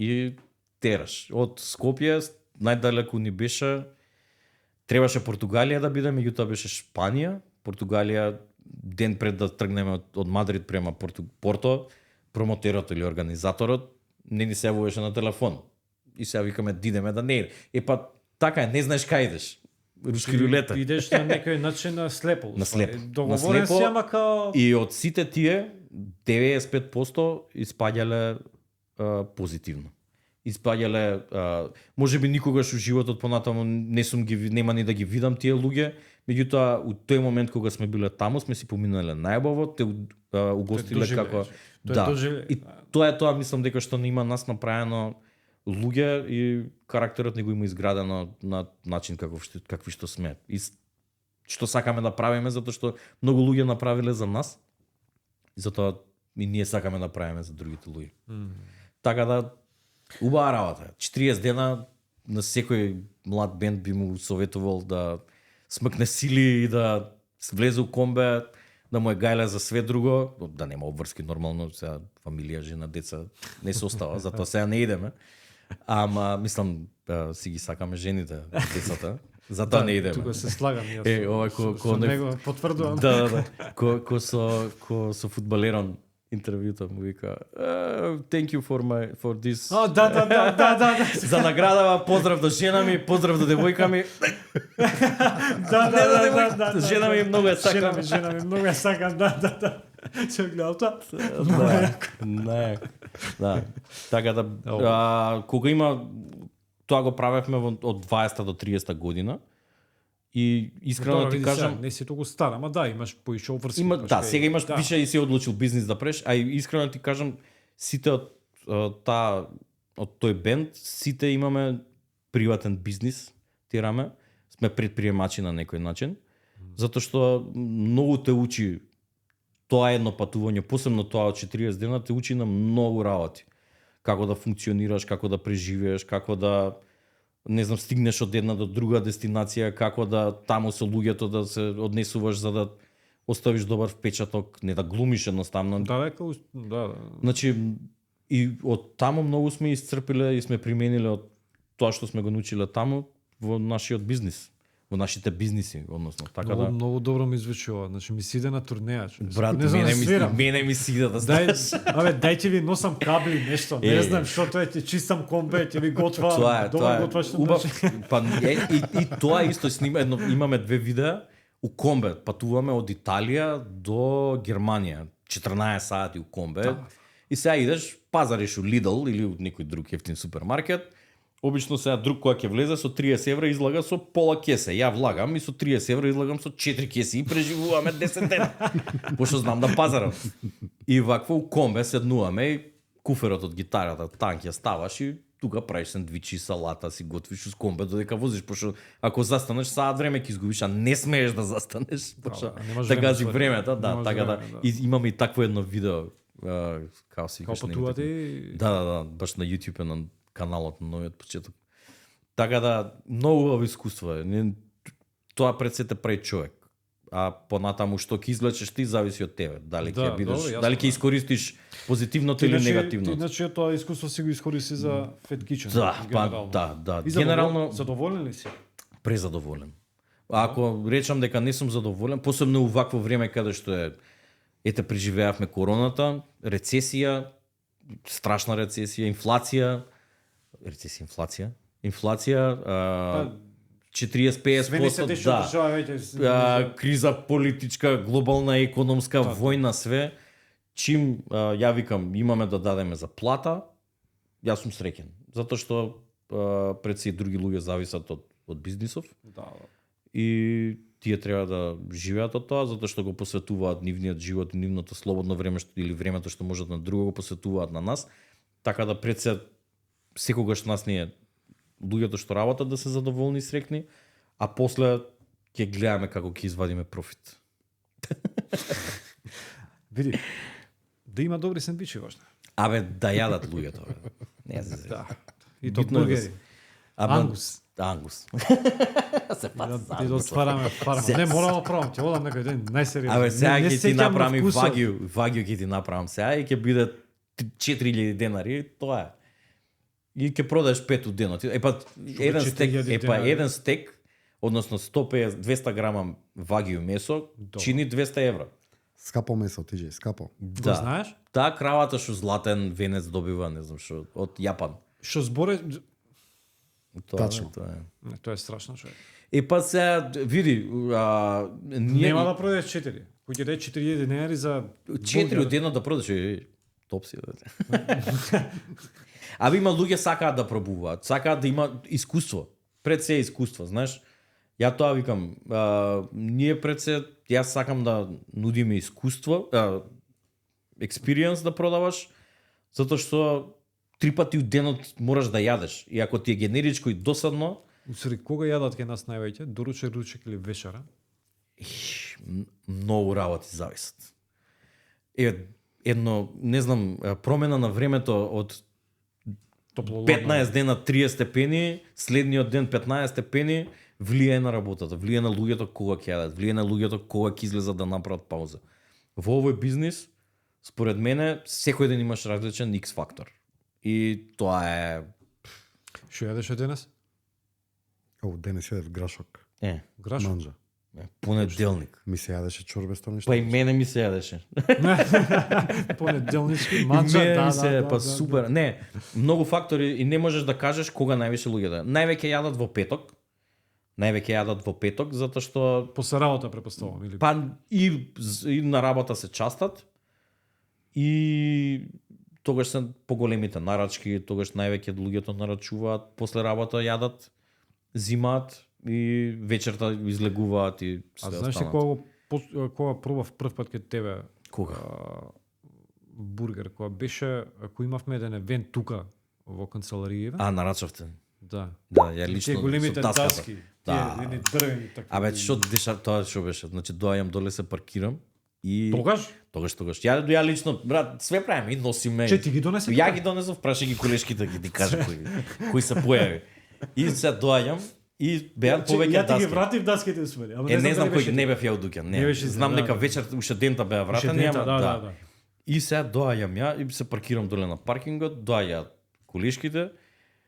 И тераш. Од Скопје најдалеку ни беше, требаше Португалија да биде, меѓутоа беше Шпанија. Португалија ден пред да тргнеме од Мадрид према Порто, промотерот или организаторот не ни се јавуваше на телефон. И сега викаме дидеме да не иде. Па така е, не знаеш кај идеш. Руски рулета. Идеш на некој начин на слепо. На слепо. Договорен си, ама као... И од сите тие 95% испаѓале позитивно. Испаѓале, можеби никогаш у животот понатаму нема ни да ги видам тие луѓе, меѓутоа у тој момент кога сме биле таму сме си поминале најубаво, те угостиле како да. И тоа е тоа, мислам дека што нема нас направено луѓе и карактерот ни го има изградено на начин какви што сме. И што сакаме да правиме затоа што многу луѓе направиле за нас. И затоа и ние сакаме да правиме за другите луѓе. Така да убава работа. 40 дена на секој млад бенд би му советувал да смъкне сили и да влезе у комбе, да му е гајле за све друго, да нема обврски нормално, сега фамилија, жена, деца не се остава, затоа сега не идеме. Ама мислам си ги сакаме жените, децата. Затоа не идеме. Тука се слагам јас. Ова со него потврдувам. Да. Ко со фудбалерон интервјута му вика thank you for this. Да. За наградава, поздрав до жена ми, поздрав до девојка ми. Да. Жена ми многу ја сакам. Жена ми многу ја сакам, да. Се гледал тоа? Не. Да. Така да кога има тоа го правевме од 20 до 30 година. И искрено ти кажам, не си толку стар, ама да, имаш поише обврски. Да, сега имаш више и си одлучил бизнис да преш, а искрено ти кажам, сите од тој бенд, сите имаме приватен бизнис, тираме, сме предприемачи на некој начин, затоа што многу те учи тоа едно патување, посебно тоа од 40 дена те учи на многу работи. Како да функционираш, како да преживееш, како да не знам, стигнеш од една до друга дестинација, како да таму со луѓето да се однесуваш за да оставиш добар впечаток, не да глумиш едноставно. Да. Значи, и од таму многу сме исцрпиле и сме примениле од тоа што сме го научиле таму во нашиот бизнис, во нашите бизниси, односно, така много, да. Многу добро ми звучи ова. Значи ми сиде на турнеја. Брат, мене ми сиде да знаеш. Дајте ви носам кабли, нешто. Не знам што тоа е, чистам комбе, ќе ви готвам. Тоа е. Па и тоа исто имаме 2 видеа. У комбе патуваме од Италија до Германија. 14 сати у комбе. Да. И сега идеш, пазариш у Lidl или у некој друг ефтин супермаркет. Обично сега друг која ќе влезе со 30 евра излага со пола кесе. Ја влагам и со 30 евра излагам со 4 кеси и преживуваме 10 дена. Пошто знам да пазарам. И вакво у комбе седнуваме и куферот од гитарата танк ја ставаш и тука правиш сендвичи, салата, си готвиш uz комбе додека возиш, пошто ако застанеш саат време ќе изгубиш, а не смееш да застанеш, пошто да гази времето, да, така да. И имаме и такво едно видео, као си као патувате. Да, баш на YouTube на каналот на новиот почеток. Така да, многу убаво искуство е. тоа пред се те прави човек. А понатаму што ќе извлечеш ти зависи од тебе. Дали ќе бидеш, дали ќе искористиш позитивното или негативното. Иначе тоа искуство си го искористи за Fat Kitchen. Да. И Генерално задоволен ли си? презадоволен. Ако речам дека не сум задоволен, посебно у вакво време каде што е ете преживеавме короната, рецесија, страшна рецесија, инфлација, 40-50%, криза политичка, глобална економска војна, све. Чим ја викам, имаме да дадеме за плата, јас сум среќен. Затоа што пред се и други луѓе зависат од бизнисов. Да. И тие треба да живеат од тоа, затоа што го посветуваат нивниот живот и нивното слободно време или времето што можат на друго го посветуваат на нас. Така да пред се секогаш нас ние луѓето што работат да се задоволни и среќни, а после ќе гледаме како ќе извадиме профит. Види, да има добри сендвичи важно. Абе, да јадат луѓето. Не знам. Да. И то бургери. Ангус. Се паса. И да отвараме фарма. Не, морам да правам, ќе одам некој ден, најсериозно. Абе, сега ќе ти направам вагју ќе ти направам сега и ќе биде 4000 денари, тоа е. И ќе продадеш 5 у денот. Еден стек, односно 150-200 грама вагју месо, чини 200 евра. Скапо месо, тиже, скапо. Да. Знаеш? Таа кравата што златен венец добива, не знам што, од Јапан. Што зборе... Тачно. Тоа е страшно, човек. Сега, види, нема да продадеш 4. Кој ќе даде 4000 денари за 4 од едно да продадеш, топ си. Абе има луѓе сакаат да пробуваат, сакаат да има искуство. Пред се искуство, знаеш. Ја тоа викам, ние пред се, јас сакам да нудиме искуство, experience да продаваш, затоа што 3 пати у денот мораш да јадеш. И ако ти е генеричко и досадно... Усри, кога јадат ке нас највеќе? Доручек, ручек или вечера? Многу работи зависат. Едно, не знам, промена на времето од 15 дена 30 степени, следниот ден 15 степени, влијае на работата, влијае на луѓето кога ќе јадат, влијае на луѓето кога ќе излезат да направат пауза. Во овој бизнис, според мене, секој ден имаш различен X фактор. И тоа е... Што јадеше денес? Денес јадев грашок. Грашок? Манџа. Понеделник. Ми се јадеше чорбесто нешто. Па и мене ми се јадеше. Понеделнички манџа, да, супер. Не, многу фактори и не можеш да кажеш кога највише луѓе да. Највеќе јадат во петок. Затоа што после работа препоставувам или па и на работа се частат. И тогаш се поголемите нарачки, тогаш највеќе луѓето нарачуваат, после работа јадат, зимаат и вечерта излегуваат и се останат. А знаеш ли кога пробав прв пат кај тебе? Кога? Бургер, кога беше, ако имавме еден евент тука во канцеларијава. Нарачавте. Да. Да, ја лично со големите даски. Да. Тие дрвени така. Абе, што тоа што беше? Значи доаѓам доле се паркирам и Тогаш? Ја лично, брат, све правиме и носиме. Че ти ги донесе? Ја ги донесов, прашај ги колешките ги ти кажа кои се појави. И се доаѓам и беа повеќе даски. Ја ти ги даски. вратив даските усмери. Не знам кој не бев ја одуќан, не. Знам дека вечер уште дента беа вратени, ама да. И се доаѓам ја и се паркирам доле на паркингот, доаѓаат колешките,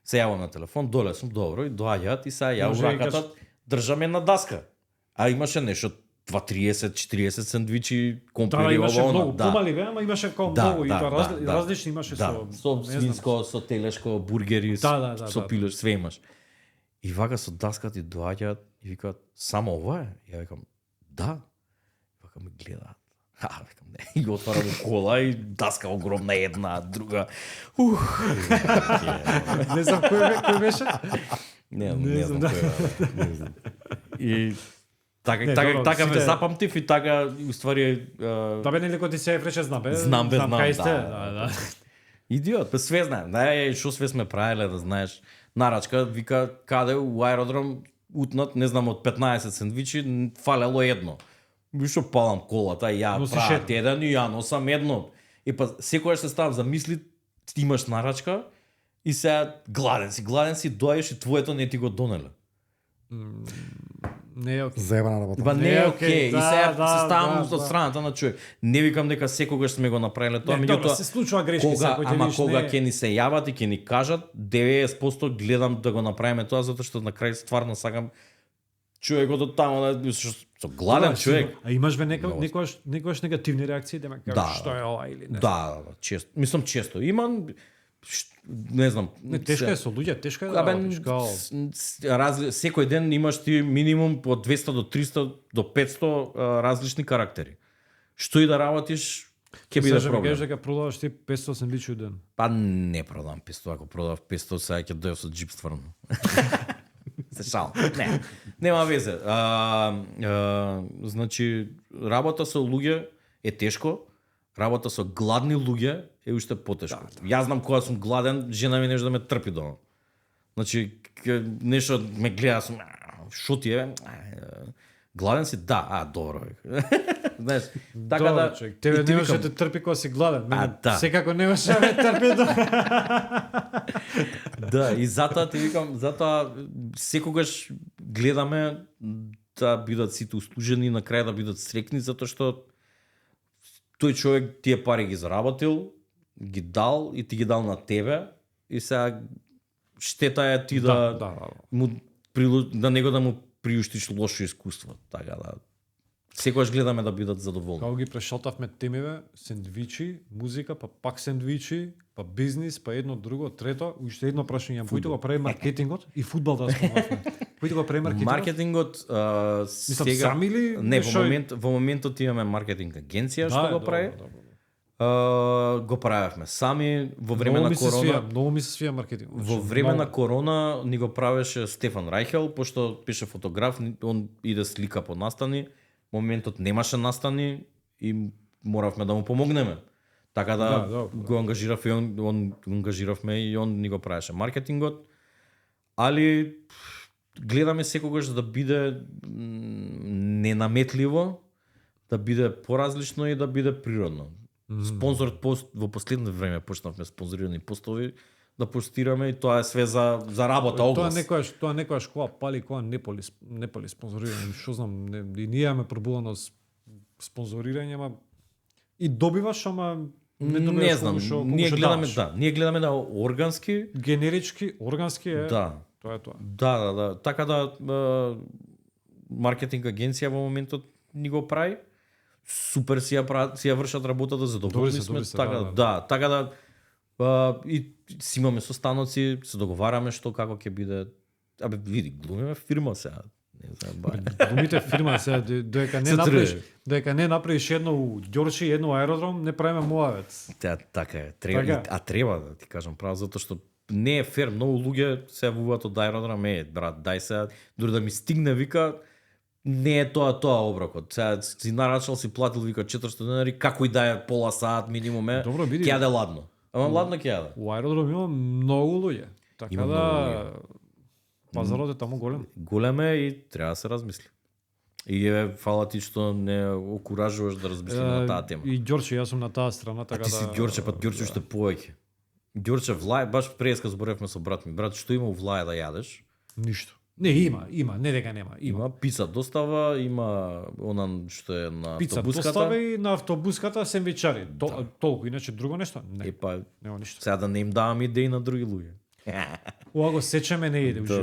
се јавам на телефон, доле сум, добро, и доаѓаат и се ја у раката држам една даска. А имаше нешто 30-40 сендвичи, комплери, имаше многу, да. помали бе, ама имаше као многу и тоа различни имаше со свинско, со телешко, бургери, со пилеш, све имаш. И вака со даската и доаѓаат и викаат, само ова е? Ја викам, да. Вака ме гледаат. Викам, не. И отварам кола и даска огромна една, друга. Не знам кој беше? Не знам кој. И така ме запамтив и така уствари Да бе, нели кога ти се рече знам бе. Знам, кај сте. Да. Идиот, па све знаем. Што све сме правеле, да знаеш. Нарачка вика каде у аеродром утнат, не знам, од 15 сендвичи фалело едно. Што палам колата, ја прават еден и ја носам едно. И па секогаш се ставам за мисли, ти имаш нарачка и сега гладен си, доаѓаш и твоето не ти го донеле. Не е окей. Заебана работа. Ба не е окей. И Да, сега да, се ставам да, од страната на човек. Не викам дека секогаш сме го направиле тоа, Не, добро, меѓутоа се случува грешки, кога, секој те ама видиш, кога не- ќе ни се јават и ќе ни кажат, 90% гледам да го направиме тоа затоа што на крај стварно сакам човекот од таму да со гладен Да, човек. сигурно. А имаш Много. некојаш негативни реакции да ме кажеш Да. што е ова или не. Да, често. Мислам често. Имам не знам. Не, тешка е со луѓе, тешка е да Абе, работиш, као... секој ден имаш ти минимум од 200 до 300 до 500 различни карактери. Што и да работиш, ќе биде Кажеш проблем. дека продаваш ти 500 сендвичи у ден. Па не продавам 500, ако продав 500, сега ќе дојдев со джип стварно. Се шал. Не, нема везе. Значи, работа со луѓе е тешко, работа со гладни луѓе е уште потешко. Јас знам кога сум гладен, жена ми нешто да ме трпи дома. Значи, нешто ме гледа, сум, шо ти е? Гладен си? Да, добро. Знаеш, така Добро, да... човек, тебе и ти немаше викам, да те трпи кога си гладен. Мене да. секако немаше да ме трпи да... Да, и затоа ти викам, затоа секогаш гледаме да бидат сите услужени и на крај да бидат срекни, затоа што тој човек тие пари ги заработил, ги дал и ти ги дал на тебе и сега штета е ти да му да него да му приуштиш лошо искуство, така да. Секогаш гледаме да бидат задоволни. Као ги прешалтавме темиве, сендвичи, музика, па пак сендвичи, па бизнис, па едно, друго, трето, уште едно прашање, кој го прави маркетингот и фудбал да спомнавме. Кој го прави маркетингот? Маркетингот Мислам, сега сами ли не нешто- во моментот имаме маркетинг агенција што го прави. добро. Го правевме сами во време Многу на ми се свија, корона. многу ми се свија маркетинг. Во време на корона ни го правеше Стефан Рајхел, пошто пише фотограф, он иде слика по настани. Моментот немаше настани и моравме да му помогнеме. Така да, Да, го ангажирав и он ангажиравме и он ни го правеше маркетингот. Али гледаме секогаш да биде ненаметливо, да биде поразлично и да биде природно. Спонзор пост во последно време почнавме спонзорирани постови да постираме и тоа е све за работа оглас. Тоа некојаш кога пали, кога не пали спонзорирање, што знам, и ние имаме пробувано спонзорирање, ама и добиваш, ама не добиваш Не знам, ние гледаме да органски. генерички, органски е. Да. Тоа е тоа. Да. Така да маркетинг агенција во моментот ни го прави. Супер си ја вршат работата, задоволни сме, се, така да, така да и си имаме состаноци, се договараме што како ќе биде. Абе види, глумиме фирма сега. Не знам, Думите фирма се дека не направиш едно у Ѓорчи, едно у аеродром, не правиме Муавец. Така е, треба да ти кажам право, затоа што не е фер, многу луѓе се јавуваат од аеродром, брат, дај се, дури да ми стигне вика, не е тоа оброкот. Сега си нарачал, си платил вика 400 денари, како и да е пола саат минимум е, Добро, биди. ќе јаде ладно. Ама ладно ќе јаде. У аеродром има многу луѓе. Така Има да многу пазарот е таму голем. Голем е и треба да се размисли. И фала ти што не окуражуваш да размисли на таа тема. И Ѓорче, јас сум на таа страна, така Ти си Ѓорче, па Ѓорче уште повеќе. Ѓорче влај, баш преска зборевме со брат ми. Брат, што има у влај да јадеш? Ништо. Не, има, не дека нема. Има пица достава, има онан што е на Пица автобуската. достава и на автобуската сендвичари. Толку, иначе друго нешто? Не. Епа, Нема ништо. сега да не им давам идеи на други луѓе. Ова го сечеме не иде уште.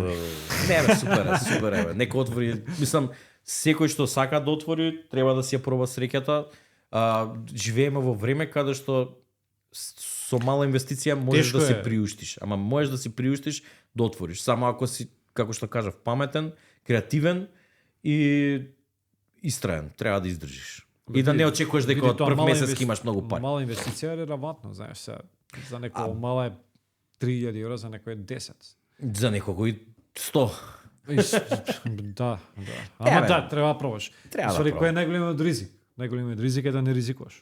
Не, бе, супер е, бе. Нека отвори, мислам, секој што сака да отвори, треба да си ја проба среќата. Живееме во време каде што со мала инвестиција можеш Тешко да си е. приуштиш. Ама можеш да си приуштиш да отвориш. Само ако си, како што кажав, паметен, креативен и истраен. Треба да издржиш. И да не очекуваш дека од прв месец ќе имаш многу пари. Мала инвестиција е релевантно, знаеш, се за некој мала е 3000 евра, за некој е 10. За некого и 100. Да. Ама да, треба да пробаш. Треба да Сори, пробам. кој е најголемиот ризик? Најголемиот ризик е да не ризикуваш.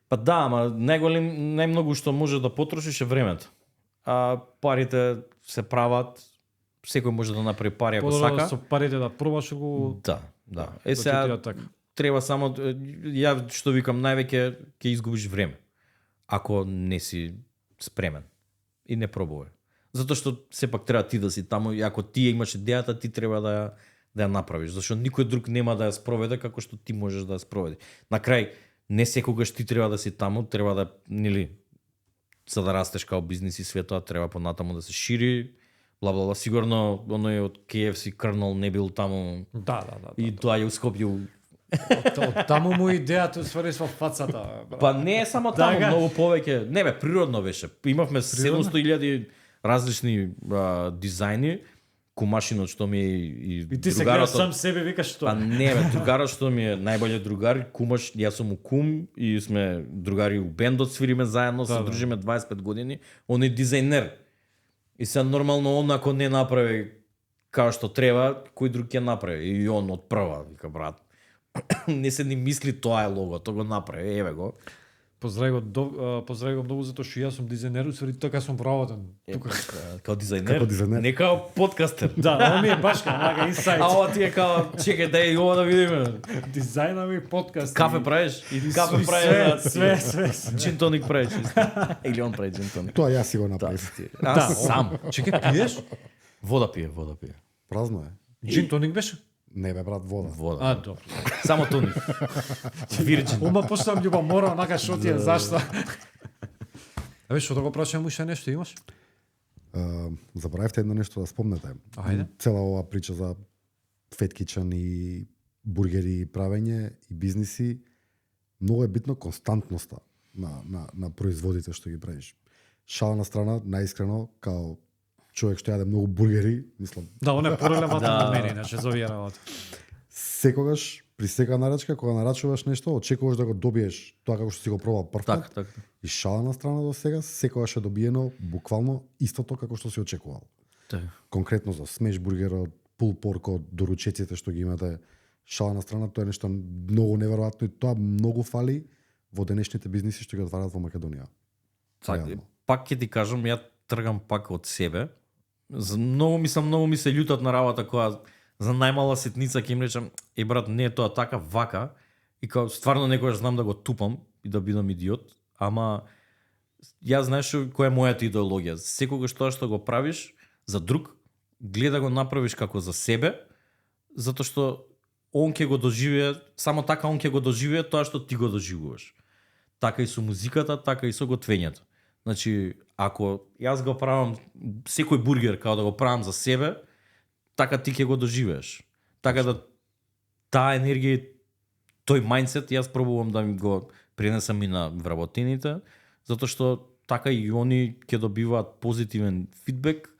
Па да, ама најмногу што може да потрошиш е времето. А парите се прават, секој може да направи пари ако Подобро сака. со парите да пробаш го Да. да Сега ти така. треба само ја што викам највеќе ќе изгубиш време ако не си спремен и не пробувај. Затоа што сепак треба ти да си таму и ако ти имаш идејата, ти треба да ја направиш, зашто никој друг нема да ја спроведе како што ти можеш да ја спроведеш. На крај, не секогаш ти треба да си таму, треба да, нели, за да растеш као бизнис и свето, треба понатаму да се шири, бла бла бла. Сигурно оној од KFC Colonel не бил таму. Да. И тоа ја ускопил. Од таму му идејата свари во фацата. Па не е само таму, Така. многу повеќе. Не бе, природно беше. Имавме 700.000 различни дизајни. Кумашинот што ми е и ти се гледаш сам себе, викаш што? Па не бе, другарот што ми е најбоље другар, кумаш, јас сум му кум и сме другари у бендот, свириме заедно, се дружиме 25 години. Он е дизајнер. И се нормално он ако не направи како што треба, кој друг ќе направи? И он од прва, вика брат. Не се ни мисли тоа е логото, го направи, еве го. Поздрави го многу затоа што јас сум дизајнер, усвари така сум вработен. Тука. Као дизајнер, дизајнер. не као подкастер. Да, ова ми е баш као инсайт. А ова ти е као, чекај да и ова да видиме. Дизајна ми подкаст. Кафе правиш? Све, Кафе правиш? све. Джин тоник правиш? Или он прави джин тоник? Тоа јас си го направив. Да, сам. Чекај, пиеш? Вода пие. Празно е. Джин тоник беше? Не бе брат, вода. Вода. Добро. Само тоник. Вирджин. Ома почнам љуба мора, онака што ти е, зашто? Абе, што да го прашам, уште нешто имаш? Забравивте едно нешто да спомнете. Ајде. Цела оваа прича за Fat Kitchen и бургери и правење и бизниси, многу е битно константноста на производите што ги правиш. Шала на страна, најискрено, као човек што јаде многу бургери, мислам, Да, он е порелеватен Да. на мене, иначе за овие работи. секогаш при секоја нарачка, кога нарачуваш нешто, очекуваш да го добиеш тоа како што си го пробал прв пат. Так. И шала на страна до сега, секогаш е добиено буквално истото како што си очекувал. Конкретно за смеш бургерот, пул порко, доручеците што ги имате, шала на страна, тоа е нешто многу неверојатно и тоа многу фали во денешните бизниси што ги отварат во Македонија. Реално. Пак ќе ти кажам, ја тргам пак од себе. Многу ми се љутат на работа која за најмала ситница ќе им речам, брат, не е тоа така, вака. И као стварно некогаш знам да го тупам и да бидам идиот, ама ја знаеш која е мојата идеологија. Секогаш тоа што го правиш за друг, гледа да го направиш како за себе, затоа што он ќе го доживее, само така он ќе го доживее тоа што ти го доживуваш. Така и со музиката, така и со готвењето. Значи, ако јас го правам секој бургер како да го правам за себе, така ти ќе го доживееш. Така да таа енергија, тој мајндсет јас пробувам да ми го пренесам и на вработените, затоа што така и они ќе добиваат позитивен фидбек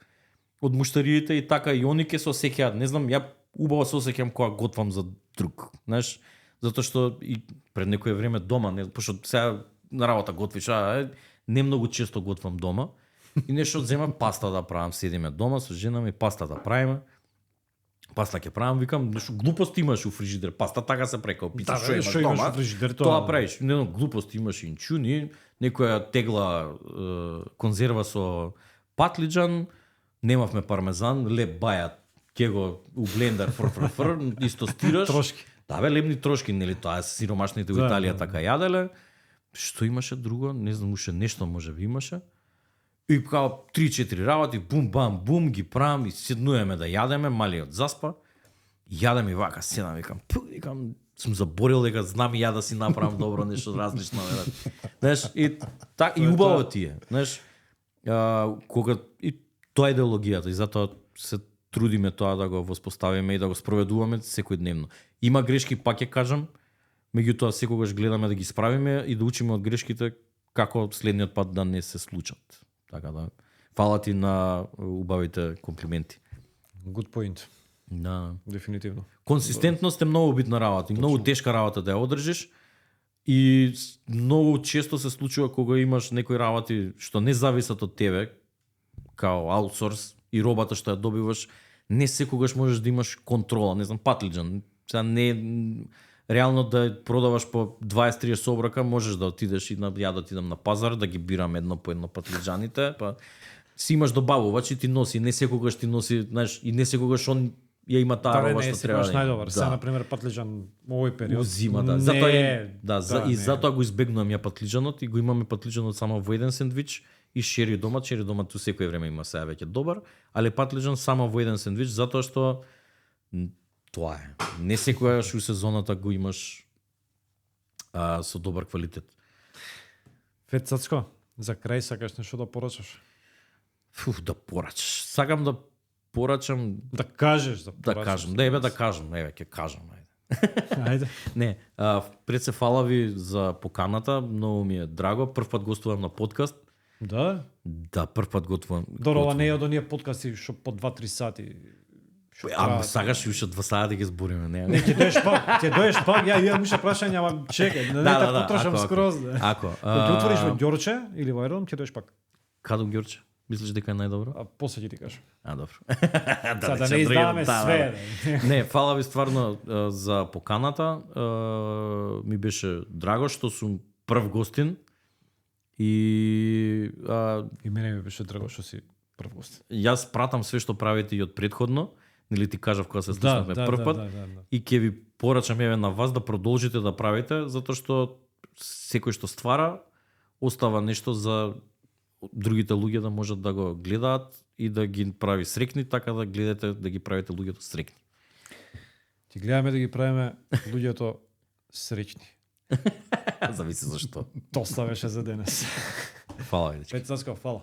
од муштариите и така и они ќе се осеќаат. Не знам, ја убаво се осеќам кога готвам за друг, знаеш, затоа што и пред некое време дома, не, пошто сега на работа готвиш, не многу често готвам дома. И нешто земам паста да правам, седиме дома со жена ми, паста да правиме. Паста ќе правам, викам, нешто глупост имаш у фрижидер, паста така се прекал, питаш што имаш дома. Тоа правиш, не глупост имаш инчуни, некоја тегла конзерва со патлиџан, немавме пармезан, леп бајат, ќе го у блендер исто стираш. Трошки. Да бе, лебни трошки, нели тоа е сиромашните во Италија така јаделе. Што имаше друго? Не знам, уште нешто можеби имаше. И као 3-4 работи, бум, бам, бум, ги правам и седнуваме да јадеме, малиот заспа. Јадем и вака, седам, викам, сум заборил дека знам и ја да си направам добро нешто различно. Знаеш, и убаво ти е. Знаеш, кога и тоа е идеологијата и затоа се трудиме тоа да го воспоставиме и да го спроведуваме секојдневно. Има грешки, пак ќе кажам, меѓутоа секогаш гледаме да ги справиме и да учиме од грешките како следниот пат да не се случат. Така да, фала ти на убавите комплименти. Good point. Да. Дефинитивно. Консистентност е многу битна работа и многу тешка работа да ја одржиш и многу често се случува кога имаш некои работи што не зависат од тебе, као аутсорс и робата што ја добиваш, не секогаш можеш да имаш контрола, не знам, патлиџан. Сега не реално да продаваш по 20-30 обрака, можеш да отидеш и ја да отидам на пазар, да ги бирам едно по едно патлиџаните, па си имаш добавувач и ти носи, не секогаш ти носи, знаеш, и не секогаш он ја има таа роба што треба. Да, најдобар. Сега на пример патлиџан овој период зима, да. Затоа го избегнувам ја патлиџанот и го имаме патлиџанот само во еден сендвич и шери домат ту секој време има сега веќе добар, али патлиџан само во еден сендвич затоа што Тоа е. Не секојаш у сезоната го имаш со добар квалитет. Фет Цацко, за крај сакаш нешто да порачаш? Да порачаш. Сакам да порачам, Да кажеш, да да порачаш. кажам. Да, да кажам, ќе кажам, ајде. Ајде. Не, пред се фала ви за поканата, многу ми е драго. Прв пат гостувам на подкаст. Да? Да, прв пат готвувам. Добро, ова не е од оние подкасти што по 2-3 сати. Што Ама траат. сакаш уште 2 сати да ги збориме, Не, не? ќе доеш пак, ја имам уште прашања, ама чекај, не те потрошам ако. скроз. Ако. Кога ќе отвориш во Ѓорче или во Ердом, ќе доеш пак. Каду Ѓорче? Мислиш дека е најдобро? А после ќе ти кажам. Добро. Сега да не издаваме све. Не, фала ви стварно за поканата. Ми беше драго што сум прв гостин и И мене ми беше драго што си прв гост. јас пратам све што правите и од претходно, нели ти кажав кога се слушнавме прв пат. Да. И ќе ви порачам еве на вас да продолжите да правите, затоа што секој што ствара остава нешто за другите луѓе да можат да го гледаат и да ги прави срекни, така да гледате да ги правите луѓето срекни. Ти гледаме да ги правиме луѓето среќни. Зависи зашто. Доста беше за денес. Фала ви, дечки. Пет Цацко, фала.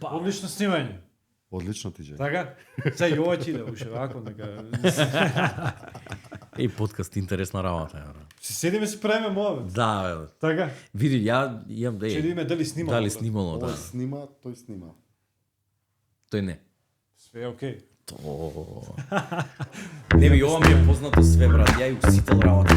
Одлично снимање. Одлично ти, Джек. Така? Сега и ова ќе иде уште вако, нека. И подкаст интересна работа. Бе. Си седиме си правиме муабет. Да, бе. Така? Види, ја имам да Ќе видиме дали снимало. Дали снимало, Ова да. снима, тој снима. Тој не. Све е окей. Не би, ова ми е познато све, брат. Ја и усител работа.